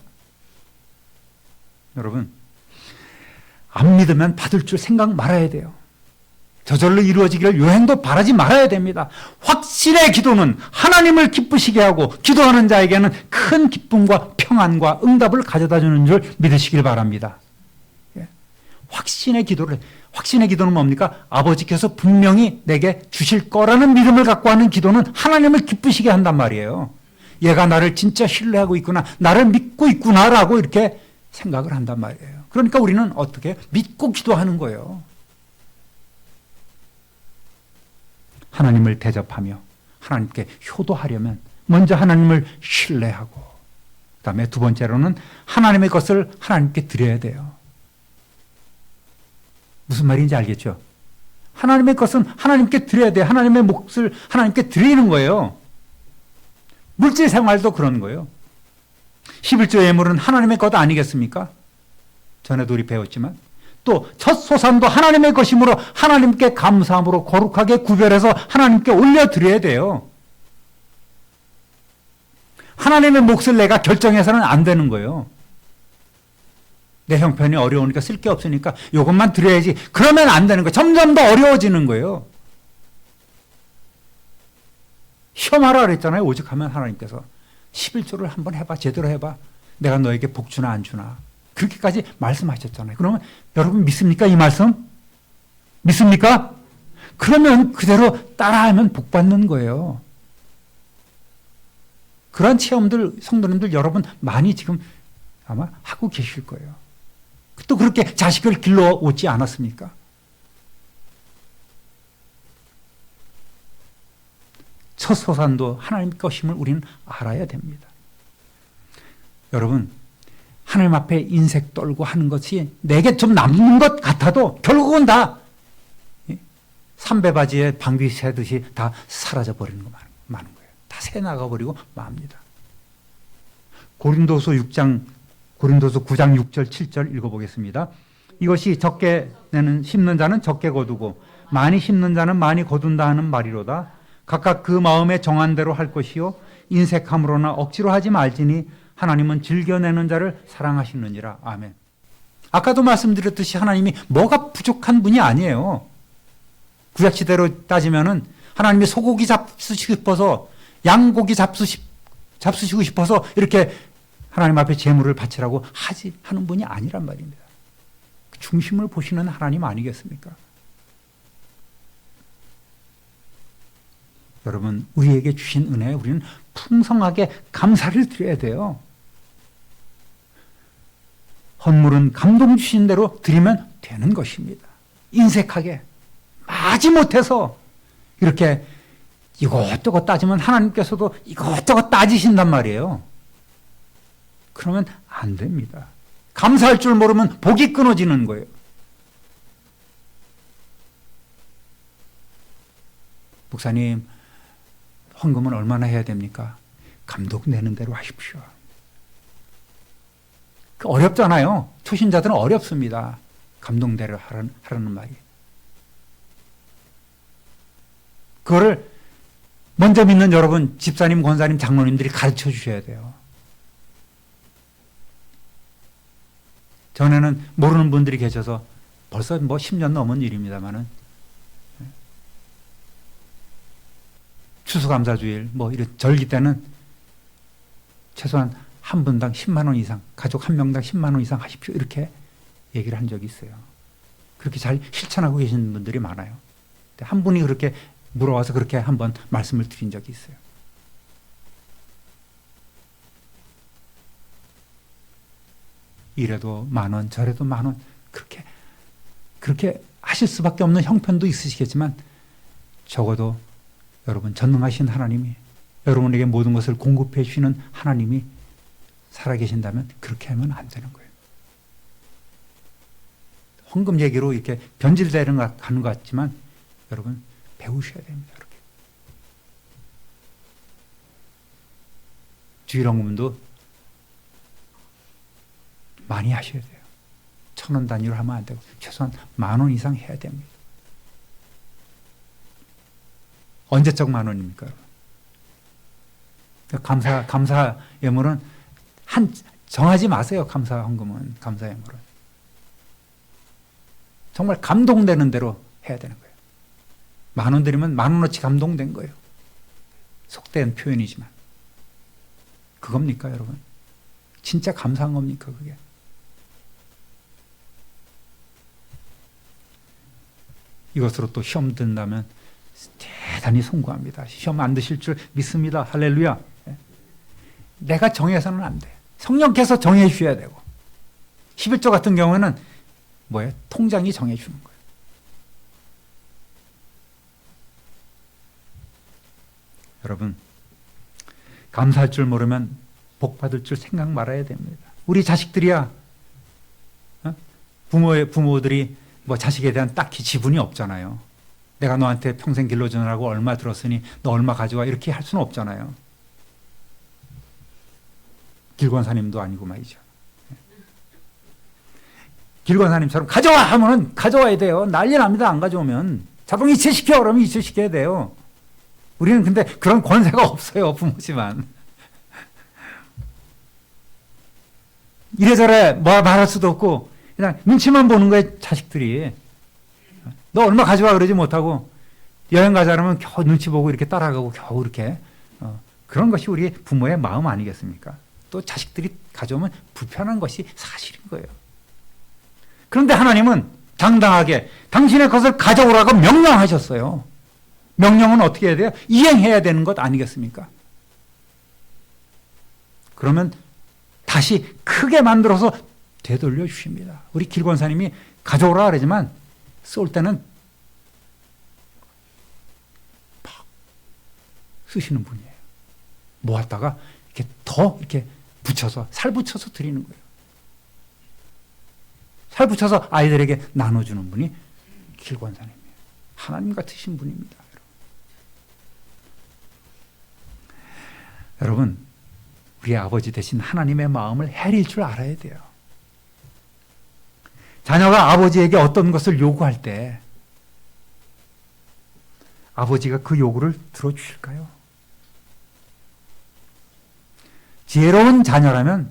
여러분, 안 믿으면 받을 줄 생각 말아야 돼요. 저절로 이루어지기를 요행도 바라지 말아야 됩니다. 확신의 기도는 하나님을 기쁘시게 하고 기도하는 자에게는 큰 기쁨과 평안과 응답을 가져다 주는 줄 믿으시길 바랍니다. 확신의 기도는 뭡니까? 아버지께서 분명히 내게 주실 거라는 믿음을 갖고 하는 기도는 하나님을 기쁘시게 한단 말이에요. 얘가 나를 진짜 신뢰하고 있구나, 나를 믿고 있구나라고 이렇게 생각을 한단 말이에요. 그러니까 우리는 어떻게 믿고 기도하는 거예요. 하나님을 대접하며 하나님께 효도하려면 먼저 하나님을 신뢰하고, 그 다음에 두 번째로는 하나님의 것을 하나님께 드려야 돼요. 무슨 말인지 알겠죠? 하나님의 것은 하나님께 드려야 돼요. 하나님의 몫을 하나님께 드리는 거예요. 물질 생활도 그런 거예요. 11조 예물은 하나님의 것 아니겠습니까? 전에도 우리 배웠지만, 또 첫 소산도 하나님의 것이므로 하나님께 감사함으로 거룩하게 구별해서 하나님께 올려드려야 돼요. 하나님의 몫을 내가 결정해서는 안 되는 거예요. 내 형편이 어려우니까 쓸 게 없으니까 이것만 드려야지. 그러면 안 되는 거예요. 점점 더 어려워지는 거예요. 시험하라 그랬잖아요. 오직 하면 하나님께서 11조를 한번 해봐. 제대로 해봐. 내가 너에게 복 주나 안 주나. 그렇게까지 말씀하셨잖아요. 그러면 여러분 믿습니까? 이 말씀? 믿습니까? 그러면 그대로 따라하면 복 받는 거예요. 그런 체험들 성도님들 여러분 많이 지금 아마 하고 계실 거예요. 또 그렇게 자식을 길러오지 않았습니까? 첫 소산도 하나님 것임을 우리는 알아야 됩니다. 여러분, 하나님 앞에 인색 떨고 하는 것이 내게 좀 남는 것 같아도 결국은 다 삼배바지에 방귀 새듯이 다 사라져버리는 거 많은 거예요. 다 새 나가버리고 맙니다. 고린도서 9장 6절 7절 읽어보겠습니다. 이것이 적게 심는 자는 적게 거두고 많이 심는 자는 많이 거둔다 하는 말이로다. 각각 그 마음에 정한 대로 할 것이요 인색함으로나 억지로 하지 말지니 하나님은 즐겨내는 자를 사랑하시느니라. 아멘. 아까도 말씀드렸듯이 하나님이 뭐가 부족한 분이 아니에요. 구약시대로 따지면은 하나님이 소고기 잡수시고 싶어서 양고기 잡수시고 싶어서 이렇게 하나님 앞에 제물을 바치라고 하는 분이 아니란 말입니다. 중심을 보시는 하나님 아니겠습니까? 여러분, 우리에게 주신 은혜에 우리는 풍성하게 감사를 드려야 돼요. 헌물은 감동 주신 대로 드리면 되는 것입니다. 인색하게 마지못해서 이렇게 이것저것 따지면 하나님께서도 이것저것 따지신단 말이에요. 그러면 안 됩니다. 감사할 줄 모르면 복이 끊어지는 거예요. 목사님, 헌금은 얼마나 해야 됩니까? 감동되는 대로 하십시오. 어렵잖아요. 초신자들은 어렵습니다. 감동대로 하라는 말이. 그거를 먼저 믿는 여러분, 집사님, 권사님, 장로님들이 가르쳐 주셔야 돼요. 전에는 모르는 분들이 계셔서 벌써 10년 넘은 일입니다만은 추수감사주일 이런 절기 때는 최소한 한 분당 10만 원 이상, 가족 한 명당 10만 원 이상 하십시오. 이렇게 얘기를 한 적이 있어요. 그렇게 잘 실천하고 계시는 분들이 많아요. 한 분이 그렇게 물어와서 그렇게 한번 말씀을 드린 적이 있어요. 이래도 10,000원, 저래도 10,000원, 그렇게 하실 수밖에 없는 형편도 있으시겠지만 적어도 여러분 전능하신 하나님이 여러분에게 모든 것을 공급해 주시는 하나님이 살아계신다면 그렇게 하면 안 되는 거예요. 헌금 얘기로 이렇게 변질되는 것 같지만 여러분 배우셔야 됩니다. 이렇게. 주일 헌금도 많이 하셔야 돼요. 1,000원 단위로 하면 안 되고 최소한 10,000원 이상 해야 됩니다. 언제적 10,000원입니까? 감사 예물은 정하지 마세요. 감사 헌금은, 감사 예물은. 정말 감동되는 대로 해야 되는 거예요. 10,000원 드리면 10,000원어치 감동된 거예요. 속된 표현이지만. 그겁니까, 여러분? 진짜 감사한 겁니까, 그게? 이것으로 또 시험 든다면 대단히 송구합니다. 시험 안 드실 줄 믿습니다. 할렐루야. 내가 정해서는 안 돼. 성령께서 정해 주셔야 되고. 11조 같은 경우에는 뭐예요? 통장이 정해 주는 거예요. 여러분, 감사할 줄 모르면 복 받을 줄 생각 말아야 됩니다. 우리 자식들이야, 부모들이 자식에 대한 딱히 지분이 없잖아요. 내가 너한테 평생 길러주느라고 얼마 들었으니 너 얼마 가져와 이렇게 할 수는 없잖아요. 길권사님도 아니고 말이죠. 길권사님처럼 가져와 하면은 가져와야 돼요. 난리 납니다. 안 가져오면. 자동 이체시켜 그러면 이체시켜야 돼요. 우리는 근데 그런 권세가 없어요. 부모지만. 이래저래 말할 수도 없고 그냥 눈치만 보는 거예요. 자식들이. 너 얼마 가져와 그러지 못하고 여행 가자 그러면 겨우 눈치 보고 이렇게 따라가고 겨우 이렇게 그런 것이 우리 부모의 마음 아니겠습니까? 또 자식들이 가져오면 불편한 것이 사실인 거예요. 그런데 하나님은 당당하게 당신의 것을 가져오라고 명령하셨어요. 명령은 어떻게 해야 돼요? 이행해야 되는 것 아니겠습니까? 그러면 다시 크게 만들어서 되돌려 주십니다. 우리 길권사님이 가져오라 그러지만 쏠 때는 팍 쓰시는 분이에요. 모았다가 이렇게 붙여서 살 붙여서 드리는 거예요. 살 붙여서 아이들에게 나눠주는 분이 길권사님이에요. 하나님 같으신 분입니다. 여러분, 우리 아버지 대신 하나님의 마음을 헤아릴 줄 알아야 돼요. 자녀가 아버지에게 어떤 것을 요구할 때 아버지가 그 요구를 들어주실까요? 지혜로운 자녀라면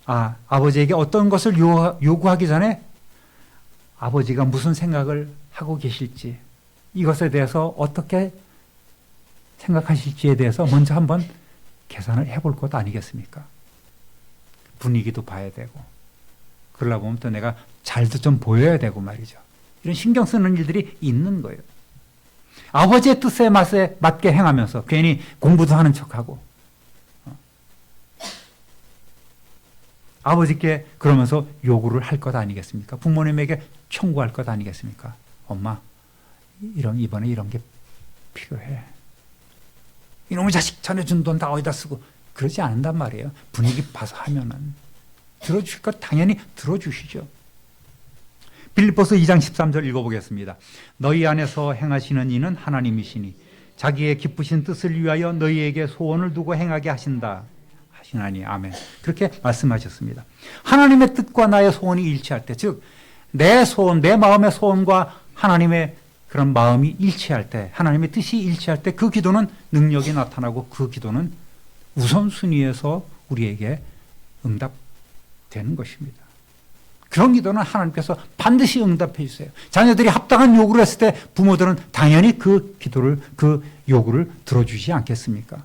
아버지에게 어떤 것을 요구하기 전에 아버지가 무슨 생각을 하고 계실지 이것에 대해서 어떻게 생각하실지에 대해서 먼저 한번 계산을 해볼 것 아니겠습니까? 분위기도 봐야 되고 그러다 보면 또 내가 잘도 좀 보여야 되고 말이죠. 이런 신경 쓰는 일들이 있는 거예요. 아버지의 뜻에 맞게 행하면서 괜히 공부도 하는 척하고 아버지께 그러면서 요구를 할 것 아니겠습니까? 부모님에게 청구할 것 아니겠습니까? 엄마, 이번에 이런 게 필요해. 이놈의 자식 전에 준 돈 다 어디다 쓰고 그러지 않는단 말이에요. 분위기 봐서 하면은 들어주실 것 당연히 들어주시죠. 빌립보서 2장 13절 읽어보겠습니다. 너희 안에서 행하시는 이는 하나님이시니 자기의 기쁘신 뜻을 위하여 너희에게 소원을 두고 행하게 하신다 하시나니 아멘. 그렇게 말씀하셨습니다. 하나님의 뜻과 나의 소원이 일치할 때, 즉 내 소원, 내 마음의 소원과 하나님의 그런 마음이 일치할 때, 하나님의 뜻이 일치할 때 그 기도는 능력이 나타나고 그 기도는 우선순위에서 우리에게 응답되는 것입니다. 그런 기도는 하나님께서 반드시 응답해 주세요. 자녀들이 합당한 요구를 했을 때 부모들은 당연히 그 기도를, 그 요구를 들어주지 않겠습니까?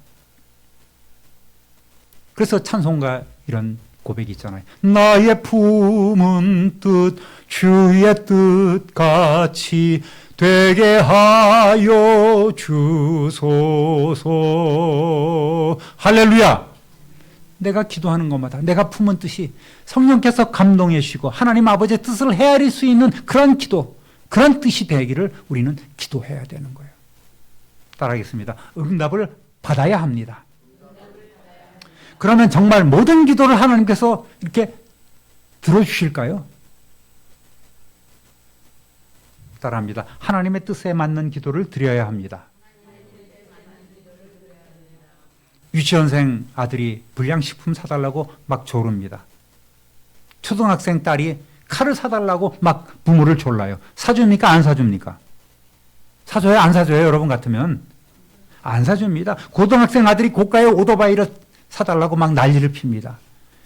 그래서 찬송가 이런 고백이 있잖아요. 나의 품은 뜻 주의 뜻같이 되게 하여 주소서. 할렐루야. 내가 기도하는 것마다 내가 품은 뜻이 성령께서 감동해 주시고 하나님 아버지의 뜻을 헤아릴 수 있는 그런 기도, 그런 뜻이 되기를 우리는 기도해야 되는 거예요. 따라하겠습니다. 응답을 받아야 합니다. 그러면 정말 모든 기도를 하나님께서 이렇게 들어주실까요? 따라합니다. 하나님의 뜻에 맞는 기도를 드려야 합니다. 유치원생 아들이 불량식품 사달라고 막 조릅니다. 초등학생 딸이 칼을 사달라고 막 부모를 졸라요. 사줍니까? 안 사줍니까? 사줘요? 안 사줘요? 여러분 같으면 안 사줍니다. 고등학생 아들이 고가의 오토바이를 사달라고 막 난리를 핍니다.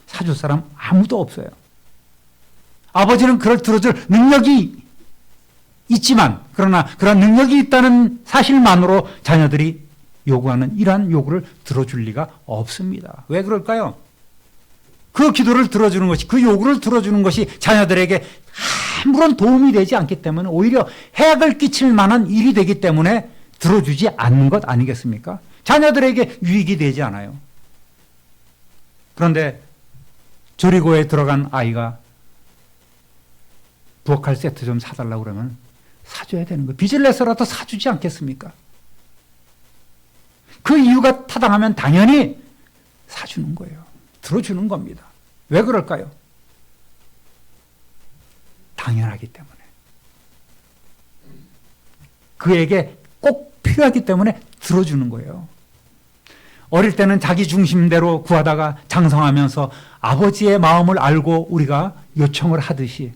사줄 사람 아무도 없어요. 아버지는 그걸 들어줄 능력이 있지만, 그러나 그런 능력이 있다는 사실만으로 자녀들이 요구하는 이러한 요구를 들어줄 리가 없습니다. 왜 그럴까요? 그 기도를 들어주는 것이, 그 요구를 들어주는 것이 자녀들에게 아무런 도움이 되지 않기 때문에 오히려 해악을 끼칠 만한 일이 되기 때문에 들어주지 않는 것 아니겠습니까? 자녀들에게 유익이 되지 않아요. 그런데 조리고에 들어간 아이가 부엌칼 세트 좀 사달라고 그러면 사줘야 되는 거예요. 빚을 내서라도 사주지 않겠습니까? 그 이유가 타당하면 당연히 사주는 거예요. 들어주는 겁니다. 왜 그럴까요? 당연하기 때문에. 그에게 꼭 필요하기 때문에 들어주는 거예요. 어릴 때는 자기 중심대로 구하다가 장성하면서 아버지의 마음을 알고 우리가 요청을 하듯이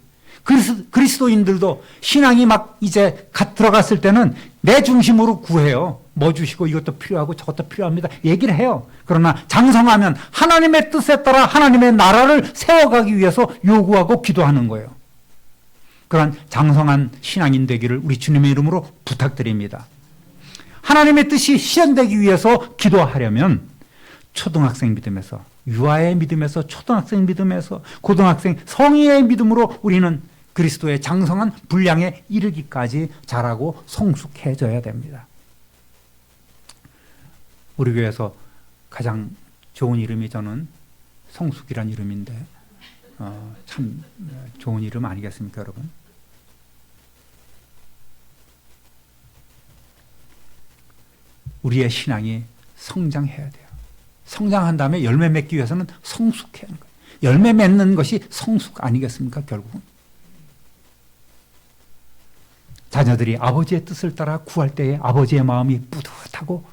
그리스도인들도 신앙이 막 이제 들어갔을 때는 내 중심으로 구해요. 뭐 주시고 이것도 필요하고 저것도 필요합니다. 얘기를 해요. 그러나 장성하면 하나님의 뜻에 따라 하나님의 나라를 세워가기 위해서 요구하고 기도하는 거예요. 그런 장성한 신앙인 되기를 우리 주님의 이름으로 부탁드립니다. 하나님의 뜻이 실현되기 위해서 기도하려면 초등학생 믿음에서, 유아의 믿음에서, 초등학생 믿음에서, 고등학생, 성인의 믿음으로 우리는 그리스도의 장성한 분량에 이르기까지 자라고 성숙해져야 됩니다. 우리 교회에서 가장 좋은 이름이 저는 성숙이란 이름인데 참 좋은 이름 아니겠습니까, 여러분? 우리의 신앙이 성장해야 돼요. 성장한 다음에 열매 맺기 위해서는 성숙해야 하는 거예요. 열매 맺는 것이 성숙 아니겠습니까, 결국은? 자녀들이 아버지의 뜻을 따라 구할 때에 아버지의 마음이 뿌듯하고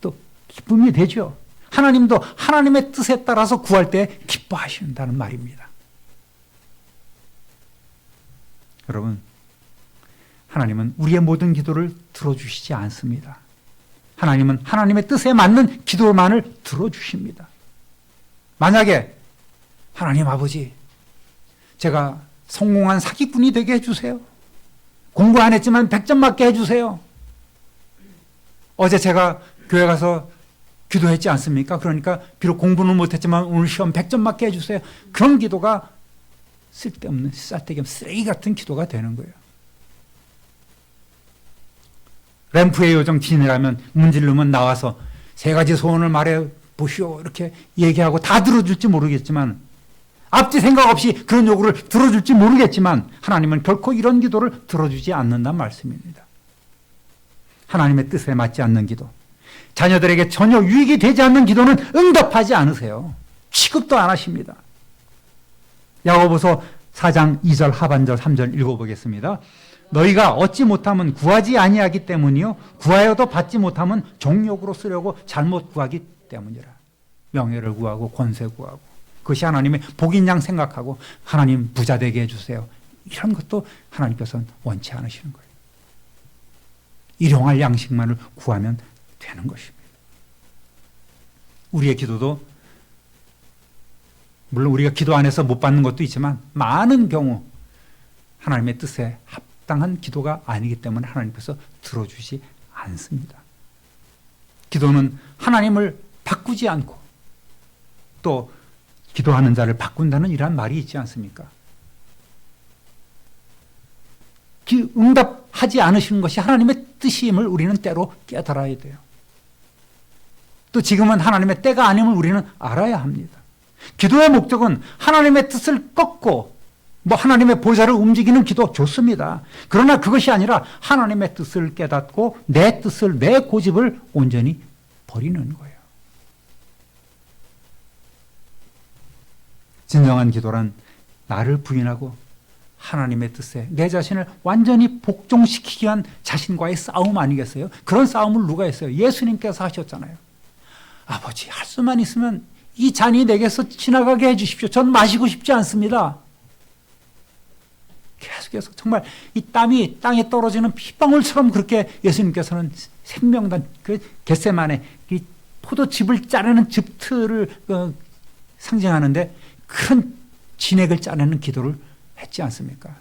또 기쁨이 되죠. 하나님도 하나님의 뜻에 따라서 구할 때 기뻐하신다는 말입니다. 여러분, 하나님은 우리의 모든 기도를 들어주시지 않습니다. 하나님은 하나님의 뜻에 맞는 기도만을 들어주십니다. 만약에 하나님 아버지, 제가 성공한 사기꾼이 되게 해주세요. 공부 안 했지만 100점 맞게 해주세요. 어제 제가 교회 가서 기도했지 않습니까? 그러니까 비록 공부는 못했지만 오늘 시험 100점 맞게 해주세요. 그런 기도가 쓸데없는, 쌀데기 없는 쓰레기 같은 기도가 되는 거예요. 램프의 요정 진이라면 문질르면 나와서 3가지 소원을 말해 보시오 이렇게 얘기하고 다 들어줄지 모르겠지만 앞뒤 생각 없이 그런 요구를 들어줄지 모르겠지만 하나님은 결코 이런 기도를 들어주지 않는다는 말씀입니다. 하나님의 뜻에 맞지 않는 기도, 자녀들에게 전혀 유익이 되지 않는 기도는 응답하지 않으세요. 취급도 안 하십니다. 야고보서 4장 2절 하반절 3절 읽어보겠습니다. 너희가 얻지 못하면 구하지 아니하기 때문이요 구하여도 받지 못하면 정욕으로 쓰려고 잘못 구하기 때문이라. 명예를 구하고 권세 구하고 그것이 하나님의 복인 양 생각하고 하나님 부자 되게 해주세요. 이런 것도 하나님께서는 원치 않으시는 거예요. 일용할 양식만을 구하면 되는 것입니다. 우리의 기도도 물론 우리가 기도 안에서 못 받는 것도 있지만 많은 경우 하나님의 뜻에 합당한 기도가 아니기 때문에 하나님께서 들어주지 않습니다. 기도는 하나님을 바꾸지 않고 또 기도하는 자를 바꾼다는 이러한 말이 있지 않습니까? 응답하지 않으시는 것이 하나님의 뜻임을 우리는 때로 깨달아야 돼요. 또 지금은 하나님의 때가 아님을 우리는 알아야 합니다. 기도의 목적은 하나님의 뜻을 꺾고 하나님의 보좌를 움직이는 기도 좋습니다. 그러나 그것이 아니라 하나님의 뜻을 깨닫고 내 뜻을, 내 고집을 온전히 버리는 거예요. 진정한 기도란 나를 부인하고 하나님의 뜻에 내 자신을 완전히 복종시키기 위한 자신과의 싸움 아니겠어요? 그런 싸움을 누가 했어요? 예수님께서 하셨잖아요. 아버지, 할 수만 있으면 이 잔이 내게서 지나가게 해주십시오. 전 마시고 싶지 않습니다. 계속해서 정말 이 땀이 땅에 떨어지는 핏방울처럼 그렇게 예수님께서는 생명단, 그 겟세마네 이 포도즙을 짜내는 즙틀을 상징하는데 큰 진액을 짜내는 기도를 했지 않습니까?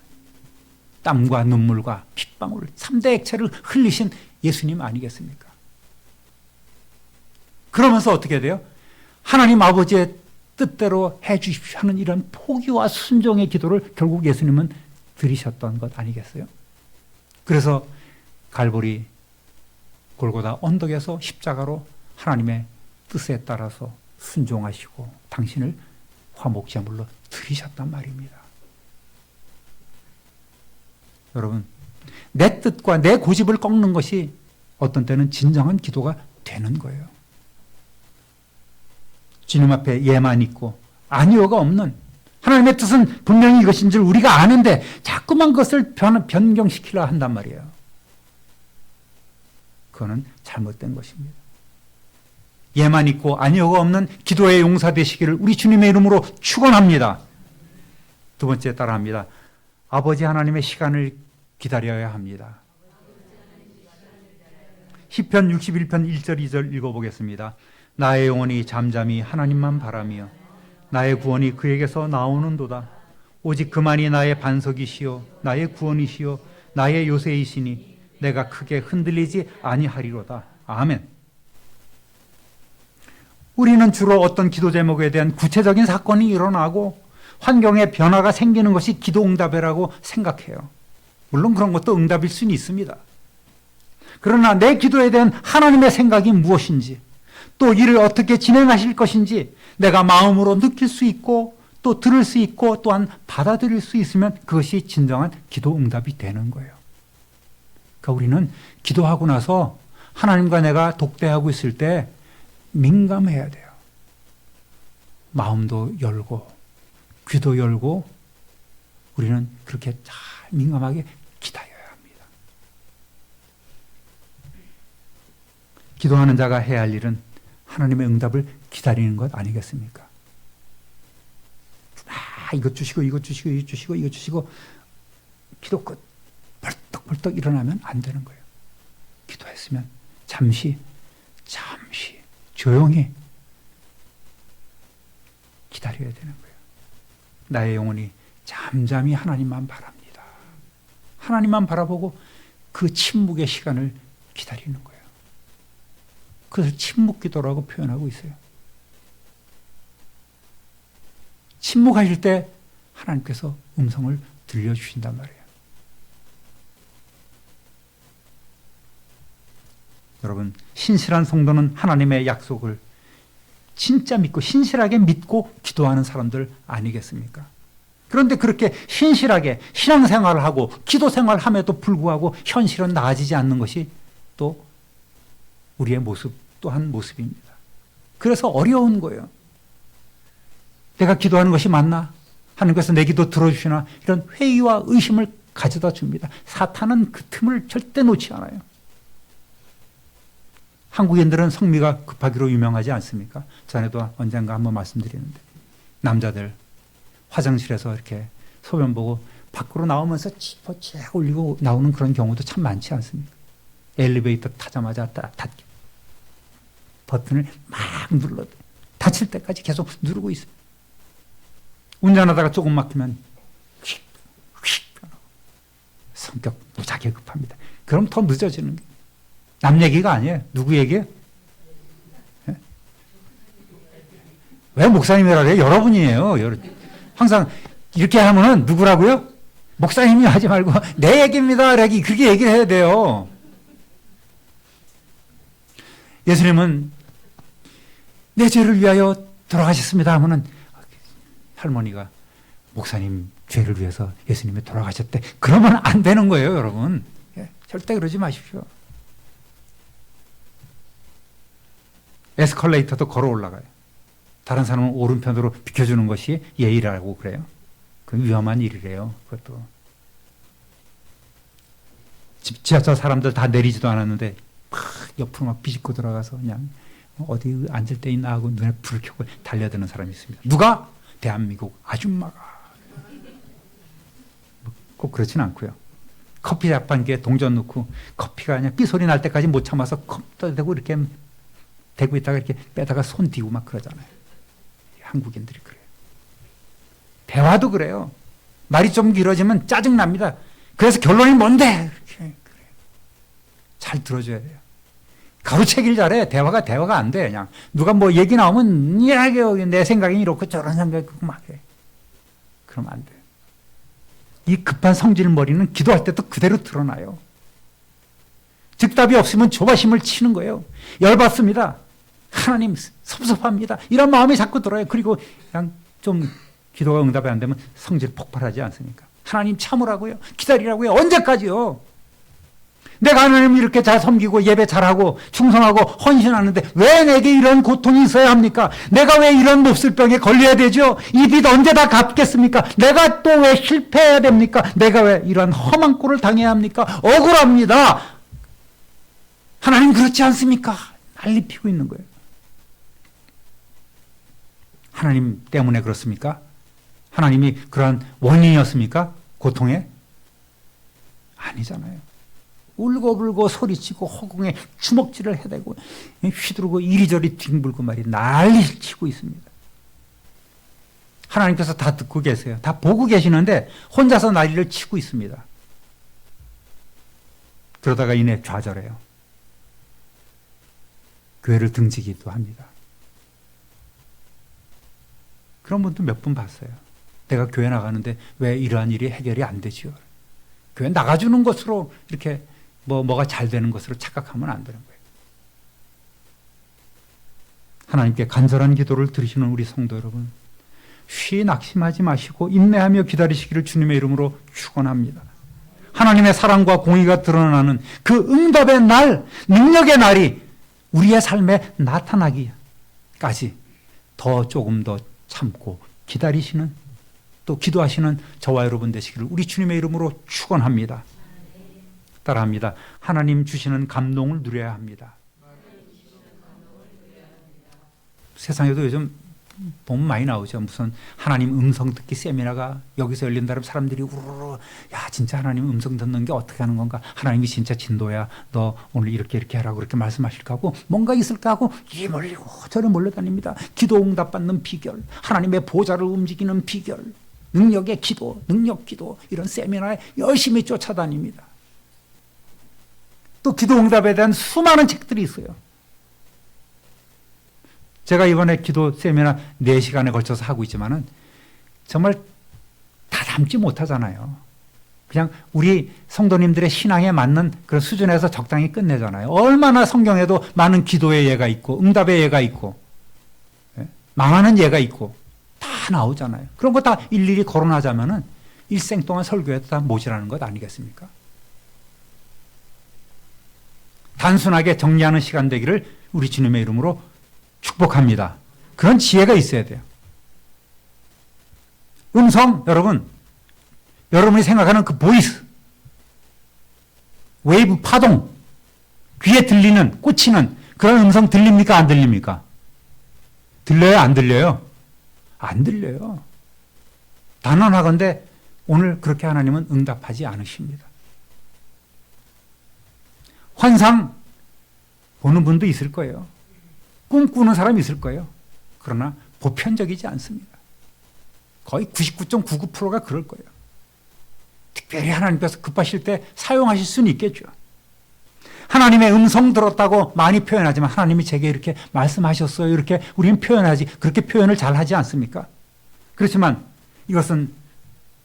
땀과 눈물과 핏방울 3대 액체를 흘리신 예수님 아니겠습니까? 그러면서 어떻게 돼요? 하나님 아버지의 뜻대로 해 주십시오 하는 이런 포기와 순종의 기도를 결국 예수님은 드리셨던 것 아니겠어요? 그래서 갈보리 골고다 언덕에서 십자가로 하나님의 뜻에 따라서 순종하시고 당신을 화목제물로 드리셨단 말입니다. 여러분, 내 뜻과 내 고집을 꺾는 것이 어떤 때는 진정한 기도가 되는 거예요. 주님 앞에 예만 있고 아니오가 없는 하나님의 뜻은 분명히 이것인 줄 우리가 아는데 자꾸만 그것을 변경시키려 한단 말이에요. 그거는 잘못된 것입니다. 예만 있고 아니오가 없는 기도의 용사 되시기를 우리 주님의 이름으로 축원합니다. 두 번째 따라합니다. 아버지 하나님의 시간을 기다려야 합니다. 시편 61편 1절 2절 읽어보겠습니다. 나의 영혼이 잠잠히 하나님만 바라며 나의 구원이 그에게서 나오는도다. 오직 그만이 나의 반석이시요 나의 구원이시요 나의 요새이시니 내가 크게 흔들리지 아니하리로다. 아멘. 우리는 주로 어떤 기도 제목에 대한 구체적인 사건이 일어나고 환경에 변화가 생기는 것이 기도 응답이라고 생각해요. 물론 그런 것도 응답일 수는 있습니다. 그러나 내 기도에 대한 하나님의 생각이 무엇인지 또 이를 어떻게 진행하실 것인지 내가 마음으로 느낄 수 있고 또 들을 수 있고 또한 받아들일 수 있으면 그것이 진정한 기도 응답이 되는 거예요. 그러니까 우리는 기도하고 나서 하나님과 내가 독대하고 있을 때 민감해야 돼요. 마음도 열고 귀도 열고 우리는 그렇게 잘 민감하게 기다려야 합니다. 기도하는 자가 해야 할 일은 하나님의 응답을 기다리는 것 아니겠습니까? 이것 주시고 이것 주시고 이것 주시고 이것 주시고 기도 끝 벌떡벌떡 일어나면 안 되는 거예요. 기도했으면 잠시 조용히 기다려야 되는 거예요. 나의 영혼이 잠잠히 하나님만 바랍니다. 하나님만 바라보고 그 침묵의 시간을 기다리는 거예요. 그것을 침묵 기도라고 표현하고 있어요. 침묵하실 때 하나님께서 음성을 들려주신단 말이에요. 여러분, 신실한 성도는 하나님의 약속을 진짜 믿고 신실하게 믿고 기도하는 사람들 아니겠습니까? 그런데 그렇게 신실하게 신앙생활을 하고 기도생활을 함에도 불구하고 현실은 나아지지 않는 것이 또 우리의 모습 또한 모습입니다. 그래서 어려운 거예요. 내가 기도하는 것이 맞나? 하나님께서 내 기도 들어주시나? 이런 회의와 의심을 가져다 줍니다. 사탄은 그 틈을 절대 놓지 않아요. 한국인들은 성미가 급하기로 유명하지 않습니까? 전에도 언젠가 한번 말씀드리는데 남자들 화장실에서 이렇게 소변 보고 밖으로 나오면서 지퍼 쫙 올리고 나오는 그런 경우도 참 많지 않습니까? 엘리베이터 타자마자 닫기 버튼을 막 눌러 닫힐 때까지 계속 누르고 있어요. 운전하다가 조금 막히면 휙 성격 무지하게 급합니다. 그럼 더 늦어지는 거예요. 남 얘기가 아니에요. 누구 얘기예요? 네? 왜 목사님이라 그래요? 여러분이에요. 항상 이렇게 하면은 누구라고요? 목사님이 하지 말고 내 얘기입니다. 그렇게 얘기를 해야 돼요. 예수님은 내 죄를 위하여 돌아가셨습니다 하면은 할머니가 목사님 죄를 위해서 예수님이 돌아가셨대. 그러면 안 되는 거예요, 여러분. 절대 그러지 마십시오. 에스컬레이터도 걸어 올라가요. 다른 사람은 오른편으로 비켜주는 것이 예의라고 그래요. 그 위험한 일이래요. 그것도. 지하철 사람들 다 내리지도 않았는데 막 옆으로 막 비집고 들어가서 그냥 어디 앉을 데 있나 하고 눈에 불을 켜고 달려드는 사람이 있습니다. 누가? 대한민국 아줌마가. 꼭 그렇진 않고요. 커피 자판기에 동전 넣고 커피가 그냥 삐소리 날 때까지 못 참아서 컵도 대고 이렇게 대고 있다가 이렇게 빼다가 손 뒤고 막 그러잖아요. 한국인들이 그래요. 대화도 그래요. 말이 좀 길어지면 짜증납니다. 그래서 결론이 뭔데? 그래요. 잘 들어줘야 돼요. 가로채길 잘해. 대화가 안 돼. 그냥 누가 뭐 얘기 나오면 이야기해. 내 생각이 이렇고 저런 생각이 막 해. 그러면 안 돼요. 이 급한 성질머리는 기도할 때도 그대로 드러나요. 즉답이 없으면 조바심을 치는 거예요. 열받습니다. 하나님 섭섭합니다. 이런 마음이 자꾸 들어요. 그리고 그냥 좀 기도가 응답이 안 되면 성질 폭발하지 않습니까? 하나님 참으라고요. 기다리라고요. 언제까지요? 내가 하나님 이렇게 잘 섬기고 예배 잘하고 충성하고 헌신하는데 왜 내게 이런 고통이 있어야 합니까? 내가 왜 이런 몹쓸병에 걸려야 되죠? 이 빚 언제 다 갚겠습니까? 내가 또 왜 실패해야 됩니까? 내가 왜 이런 험한 꼴을 당해야 합니까? 억울합니다. 하나님 그렇지 않습니까? 난리 피고 있는 거예요. 하나님 때문에 그렇습니까? 하나님이 그러한 원인이었습니까? 고통에? 아니잖아요. 울고불고 소리치고 허공에 주먹질을 해대고 휘두르고 이리저리 뒹굴고 말이 난리를 치고 있습니다. 하나님께서 다 듣고 계세요. 다 보고 계시는데 혼자서 난리를 치고 있습니다. 그러다가 이내 좌절해요. 교회를 등지기도 합니다. 그런 분도 몇 분 봤어요. 내가 교회 나가는데 왜 이러한 일이 해결이 안 되지요? 교회 나가주는 것으로 이렇게 뭐가 잘 되는 것으로 착각하면 안 되는 거예요. 하나님께 간절한 기도를 들으시는 우리 성도 여러분, 쉬 낙심하지 마시고 인내하며 기다리시기를 주님의 이름으로 축원합니다. 하나님의 사랑과 공의가 드러나는 그 응답의 날, 능력의 날이 우리의 삶에 나타나기까지 조금 더 참고 기다리시는 또 기도하시는 저와 여러분 되시기를 우리 주님의 이름으로 축원합니다. 따라합니다. 하나님 주시는 감동을 누려야 합니다. 세상에도 요즘 보면 많이 나오죠. 무슨 하나님 음성 듣기 세미나가 여기서 열린다면 사람들이 우르르 야 진짜 하나님 음성 듣는 게 어떻게 하는 건가? 하나님이 진짜 진도야. 너 오늘 이렇게 하라고 그렇게 말씀하실까 하고 뭔가 있을까 하고 이 몰리고 저를 몰려다닙니다. 기도 응답 받는 비결, 하나님의 보좌를 움직이는 비결, 능력의 기도, 능력 기도 이런 세미나에 열심히 쫓아다닙니다. 또 기도 응답에 대한 수많은 책들이 있어요. 제가 이번에 기도 세미나 4시간에 걸쳐서 하고 있지만은 정말 다 담지 못하잖아요. 그냥 우리 성도님들의 신앙에 맞는 그런 수준에서 적당히 끝내잖아요. 얼마나 성경에도 많은 기도의 예가 있고 응답의 예가 있고 망하는 예가 있고 다 나오잖아요. 그런 거 다 일일이 거론하자면은 일생 동안 설교해도 다 모자라는 것 아니겠습니까? 단순하게 정리하는 시간 되기를 우리 주님의 이름으로 축복합니다. 그런 지혜가 있어야 돼요. 음성, 여러분이 생각하는 그 보이스, 웨이브 파동, 귀에 들리는, 꽂히는 그런 음성 들립니까? 안 들립니까? 들려요? 안 들려요? 안 들려요. 단언하건대 오늘 그렇게 하나님은 응답하지 않으십니다. 환상 보는 분도 있을 거예요. 꿈꾸는 사람이 있을 거예요. 그러나 보편적이지 않습니다. 거의 99.99%가 그럴 거예요. 특별히 하나님께서 급하실 때 사용하실 수는 있겠죠. 하나님의 음성 들었다고 많이 표현하지만 하나님이 제게 이렇게 말씀하셨어요. 이렇게 우리는 표현하지, 그렇게 표현을 잘 하지 않습니까? 그렇지만 이것은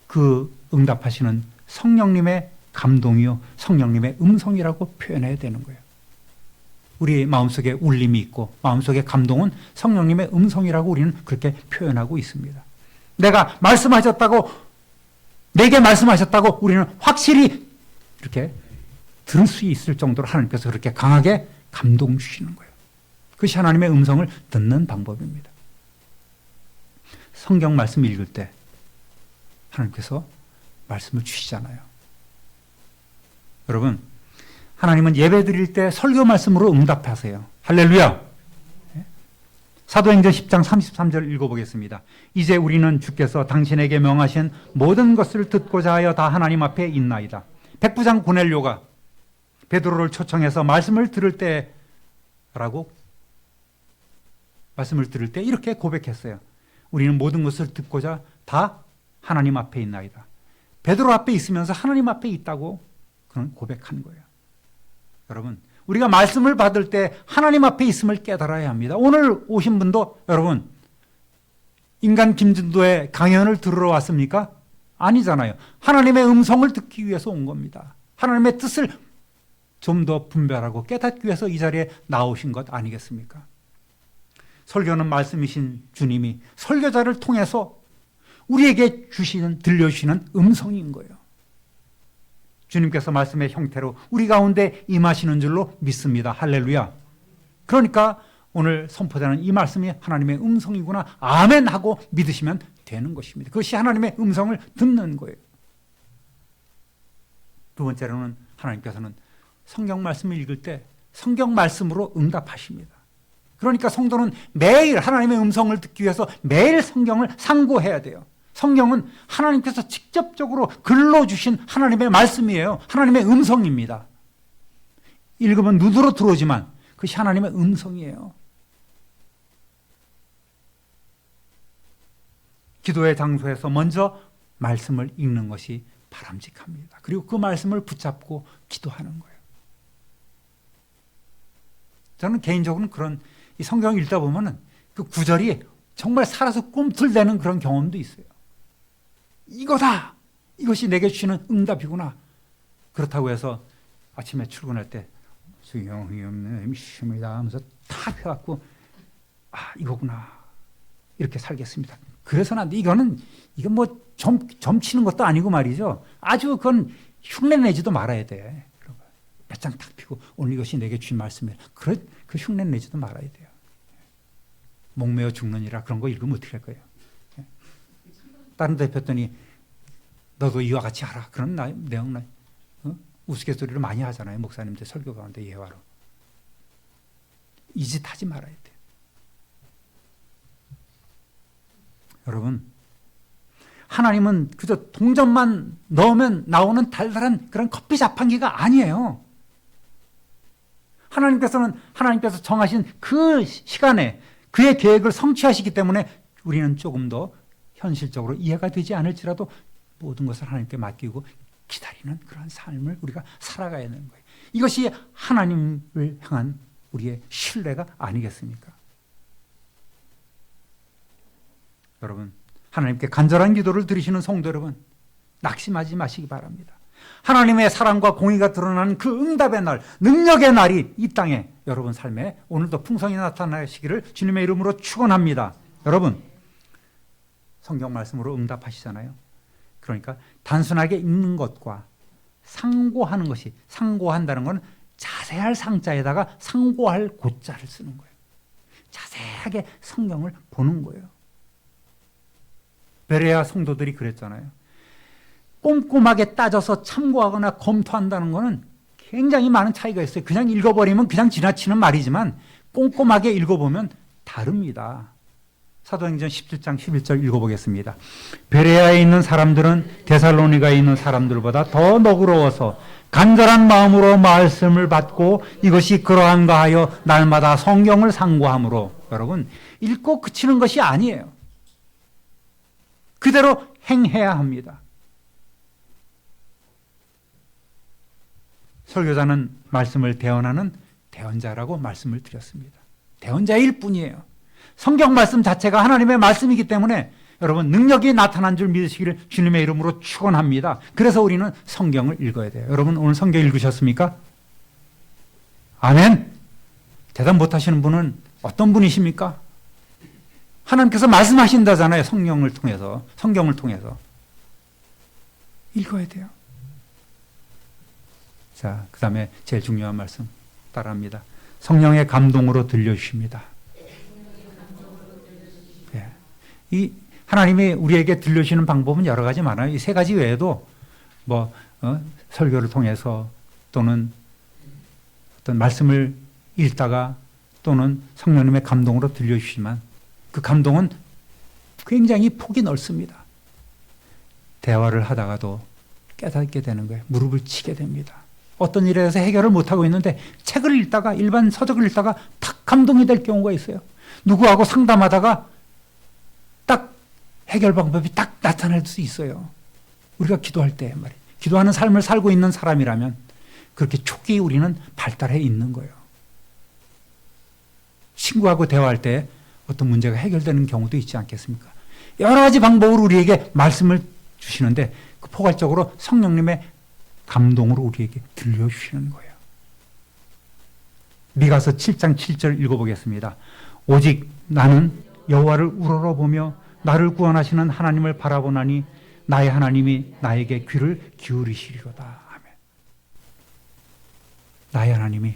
그 응답하시는 성령님의 감동이요, 성령님의 음성이라고 표현해야 되는 거예요. 우리 마음속에 울림이 있고 마음속에 감동은 성령님의 음성이라고 우리는 그렇게 표현하고 있습니다. 내가 말씀하셨다고, 내게 말씀하셨다고 우리는 확실히 이렇게 들을 수 있을 정도로 하나님께서 그렇게 강하게 감동 주시는 거예요. 그것이 하나님의 음성을 듣는 방법입니다. 성경 말씀 읽을 때 하나님께서 말씀을 주시잖아요. 여러분, 하나님은 예배 드릴 때 설교 말씀으로 응답하세요. 할렐루야! 사도행전 10장 33절 읽어보겠습니다. 이제 우리는 주께서 당신에게 명하신 모든 것을 듣고자 하여 다 하나님 앞에 있나이다. 백부장 고넬료가 베드로를 초청해서 말씀을 들을 때 이렇게 고백했어요. 우리는 모든 것을 듣고자 다 하나님 앞에 있나이다. 베드로 앞에 있으면서 하나님 앞에 있다고 그런 고백한 거예요. 여러분, 우리가 말씀을 받을 때 하나님 앞에 있음을 깨달아야 합니다. 오늘 오신 분도 여러분, 인간 김진도의 강연을 들으러 왔습니까? 아니잖아요. 하나님의 음성을 듣기 위해서 온 겁니다. 하나님의 뜻을 좀 더 분별하고 깨닫기 위해서 이 자리에 나오신 것 아니겠습니까? 설교는 말씀이신 주님이 설교자를 통해서 우리에게 들려주시는 음성인 거예요. 주님께서 말씀의 형태로 우리 가운데 임하시는 줄로 믿습니다. 할렐루야. 그러니까 오늘 선포되는 이 말씀이 하나님의 음성이구나, 아멘 하고 믿으시면 되는 것입니다. 그것이 하나님의 음성을 듣는 거예요. 두 번째로는 하나님께서는 성경 말씀을 읽을 때 성경 말씀으로 응답하십니다. 그러니까 성도는 매일 하나님의 음성을 듣기 위해서 매일 성경을 상고해야 돼요. 성경은 하나님께서 직접적으로 글로 주신 하나님의 말씀이에요. 하나님의 음성입니다. 읽으면 눈으로 들어오지만 그것이 하나님의 음성이에요. 기도의 장소에서 먼저 말씀을 읽는 것이 바람직합니다. 그리고 그 말씀을 붙잡고 기도하는 거예요. 저는 개인적으로는 그런 이 성경을 읽다 보면은 그 구절이 정말 살아서 꿈틀대는 그런 경험도 있어요. 이거다! 이것이 내게 주시는 응답이구나. 그렇다고 해서 아침에 출근할 때 수영이 없는 임심이다 하면서 다 펴갖고 이거구나. 이렇게 살겠습니다. 그래서는 안 돼. 이건 뭐 점치는 것도 아니고 말이죠. 아주 그건 흉내내지도 말아야 돼. 배짱 탁 피고 오늘 이것이 내게 주신 말씀이에요. 그 흉내내지도 말아야 돼요. 목매어 죽느니라 그런 거 읽으면 어떻게 할 거예요? 다른 데 폈더니 너도 이와 같이 하라. 그런 내용 우스갯소리를 많이 하잖아요. 목사님들 설교 가운데 예화로. 이 짓 하지 말아야 돼요. 여러분, 하나님은 그저 동전만 넣으면 나오는 달달한 그런 커피 자판기가 아니에요. 하나님께서 정하신 그 시간에 그의 계획을 성취하시기 때문에 우리는 조금 더 현실적으로 이해가 되지 않을지라도 모든 것을 하나님께 맡기고 기다리는 그런 삶을 우리가 살아가야 되는 거예요. 이것이 하나님을 향한 우리의 신뢰가 아니겠습니까? 여러분, 하나님께 간절한 기도를 드리시는 성도 여러분, 낙심하지 마시기 바랍니다. 하나님의 사랑과 공의가 드러나는 그 응답의 날, 능력의 날이 이 땅에 여러분 삶에 오늘도 풍성히 나타나시기를 주님의 이름으로 축원합니다. 여러분, 성경 말씀으로 응답하시잖아요. 그러니까 단순하게 읽는 것과 상고하는 것이, 상고한다는 건 자세할 상자에다가 상고할 고자를 쓰는 거예요. 자세하게 성경을 보는 거예요. 베레아 성도들이 그랬잖아요. 꼼꼼하게 따져서 참고하거나 검토한다는 것은 굉장히 많은 차이가 있어요. 그냥 읽어버리면 그냥 지나치는 말이지만 꼼꼼하게 읽어보면 다릅니다. 사도행전 17장 11절 읽어보겠습니다. 베레아에 있는 사람들은 데살로니가에 있는 사람들보다 더 너그러워서 간절한 마음으로 말씀을 받고 이것이 그러한가 하여 날마다 성경을 상고함으로. 여러분, 읽고 그치는 것이 아니에요. 그대로 행해야 합니다. 설교자는 말씀을 대언하는 대언자라고 말씀을 드렸습니다. 대언자일 뿐이에요. 성경 말씀 자체가 하나님의 말씀이기 때문에 여러분, 능력이 나타난 줄 믿으시기를 주님의 이름으로 축원합니다. 그래서 우리는 성경을 읽어야 돼요. 여러분, 오늘 성경 읽으셨습니까? 아멘. 대답 못하시는 분은 어떤 분이십니까? 하나님께서 말씀하신다잖아요. 성경을 통해서. 읽어야 돼요. 자, 그 다음에 제일 중요한 말씀 따라합니다. 성령의 감동으로 들려주십니다. 네. 이 하나님이 우리에게 들려주시는 방법은 여러 가지 많아요. 이 세 가지 외에도 설교를 통해서 또는 어떤 말씀을 읽다가 또는 성령님의 감동으로 들려주시지만 그 감동은 굉장히 폭이 넓습니다. 대화를 하다가도 깨닫게 되는 거예요. 무릎을 치게 됩니다. 어떤 일에 대해서 해결을 못하고 있는데 책을 읽다가, 일반 서적을 읽다가 탁 감동이 될 경우가 있어요. 누구하고 상담하다가 딱 해결 방법이 딱 나타날 수 있어요. 우리가 기도할 때 말이에요. 기도하는 삶을 살고 있는 사람이라면 그렇게 촉이 우리는 발달해 있는 거예요. 친구하고 대화할 때 어떤 문제가 해결되는 경우도 있지 않겠습니까? 여러 가지 방법으로 우리에게 말씀을 주시는데 그 포괄적으로 성령님의 감동으로 우리에게 들려주시는 거예요. 미가서 7장 7절 읽어보겠습니다. 오직 나는 여호와를 우러러보며 나를 구원하시는 하나님을 바라보나니 나의 하나님이 나에게 귀를 기울이시리로다. 아멘. 나의 하나님이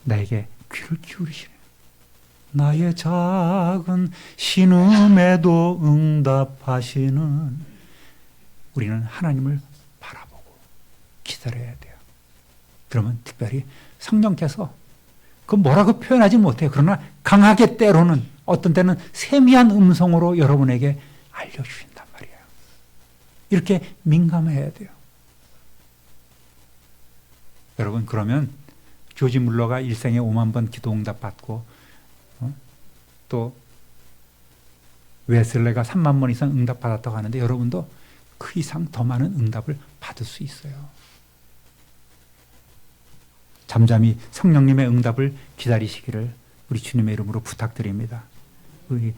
나에게 귀를 기울이시네. 나의 작은 신음에도 응답하시는. 우리는 하나님을 바라보고 기다려야 돼요. 그러면 특별히 성령께서 그 뭐라고 표현하지 못해요. 그러나 강하게 때로는, 어떤 때는 세미한 음성으로 여러분에게 알려주신단 말이에요. 이렇게 민감해야 돼요. 여러분, 그러면 조지 물러가 일생에 5만 번 기도 응답 받고 또 웨슬레가 3만 번 이상 응답 받았다고 하는데 여러분도 그 이상 더 많은 응답을 받을 수 있어요. 잠잠히 성령님의 응답을 기다리시기를 우리 주님의 이름으로 부탁드립니다. 우리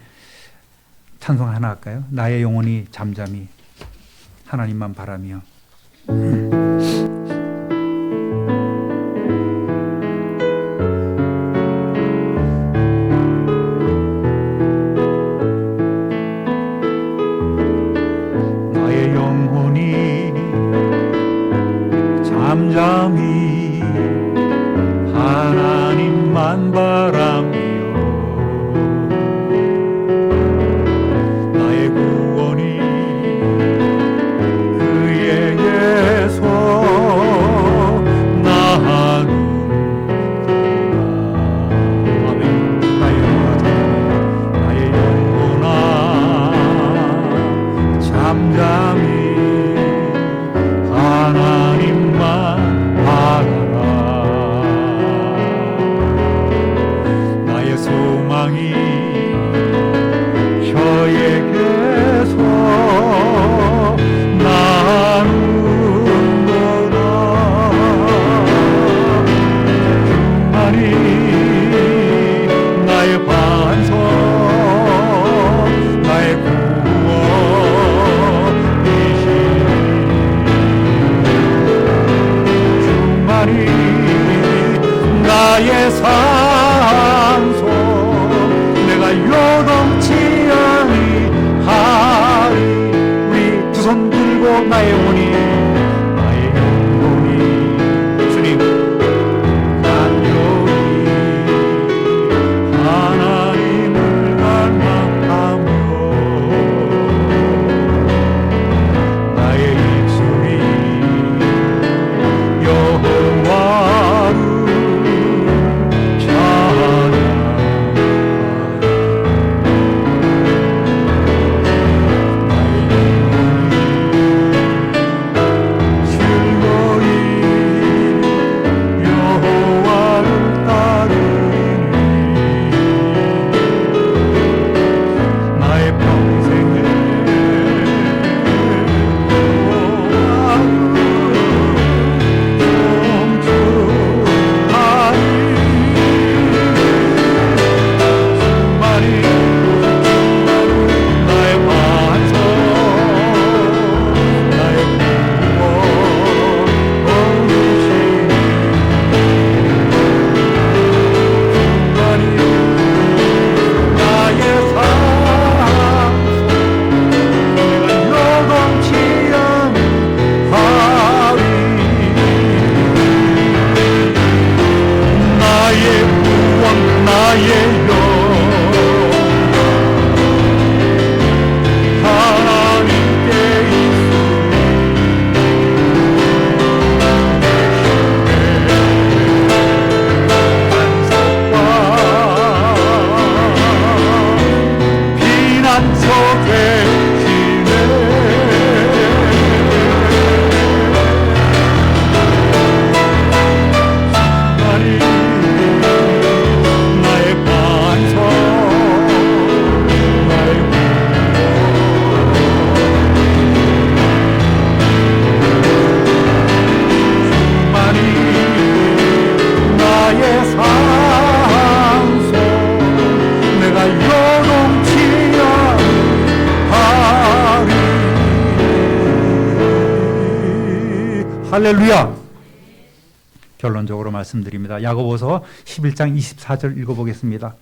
찬송 하나 할까요? 나의 영혼이 잠잠히 하나님만 바라며. 나의 영혼이 잠잠히 하나님만 바라며 나의 구원이 그에게서 나누리라. 아멘. 나의 영혼아 잠잠히 하나님만 바라라. 나의 소망이 저에게서 나누노라. 주만이 나의 반석, 나의 구원이시니 주만이 나의 산소, 내가 요동치 할렐루야. 결론적으로 말씀드립니다. 야고보서 11장 24절 읽어보겠습니다.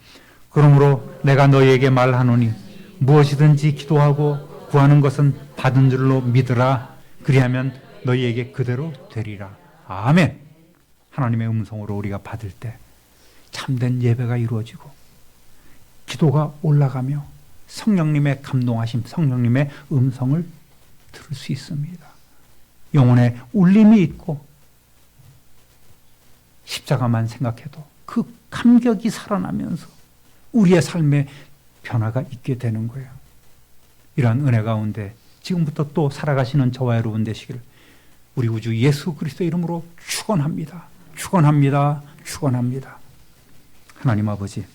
그러므로 내가 너희에게 말하노니 무엇이든지 기도하고 구하는 것은 받은 줄로 믿으라. 그리하면 너희에게 그대로 되리라. 아멘. 하나님의 음성으로 우리가 받을 때 참된 예배가 이루어지고 기도가 올라가며 성령님의 감동하심, 성령님의 음성을 들을 수 있습니다. 영혼에 울림이 있고 십자가만 생각해도 그 감격이 살아나면서 우리의 삶에 변화가 있게 되는 거예요. 이러한 은혜 가운데 지금부터 또 살아가시는 저와 여러분 되시기를 우리 구주 예수 그리스도의 이름으로 축원합니다. 축원합니다. 축원합니다. 하나님 아버지,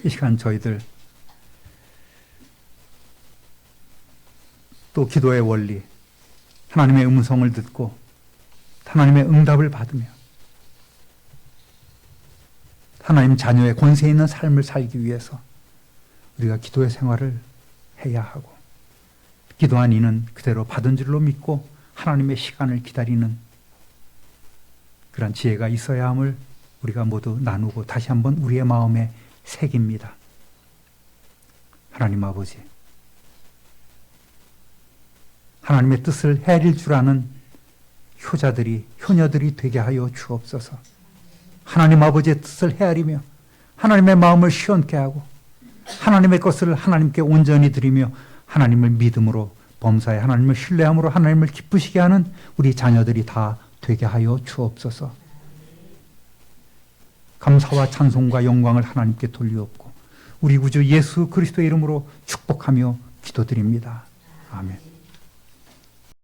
이 시간 저희들 또 기도의 원리, 하나님의 음성을 듣고 하나님의 응답을 받으며 하나님 자녀의 권세 있는 삶을 살기 위해서 우리가 기도의 생활을 해야 하고 기도한 이는 그대로 받은 줄로 믿고 하나님의 시간을 기다리는 그런 지혜가 있어야 함을 우리가 모두 나누고 다시 한번 우리의 마음에 새깁니다. 하나님 아버지, 하나님의 뜻을 헤아릴 줄 아는 효자들이, 효녀들이 되게 하여 주옵소서. 하나님 아버지의 뜻을 헤아리며 하나님의 마음을 시원케 하고 하나님의 것을 하나님께 온전히 드리며 하나님을 믿음으로 범사에 하나님을 신뢰함으로 하나님을 기쁘시게 하는 우리 자녀들이 다 되게 하여 주옵소서. 감사와 찬송과 영광을 하나님께 돌리옵고 우리 구주 예수 그리스도의 이름으로 축복하며 기도드립니다. 아멘.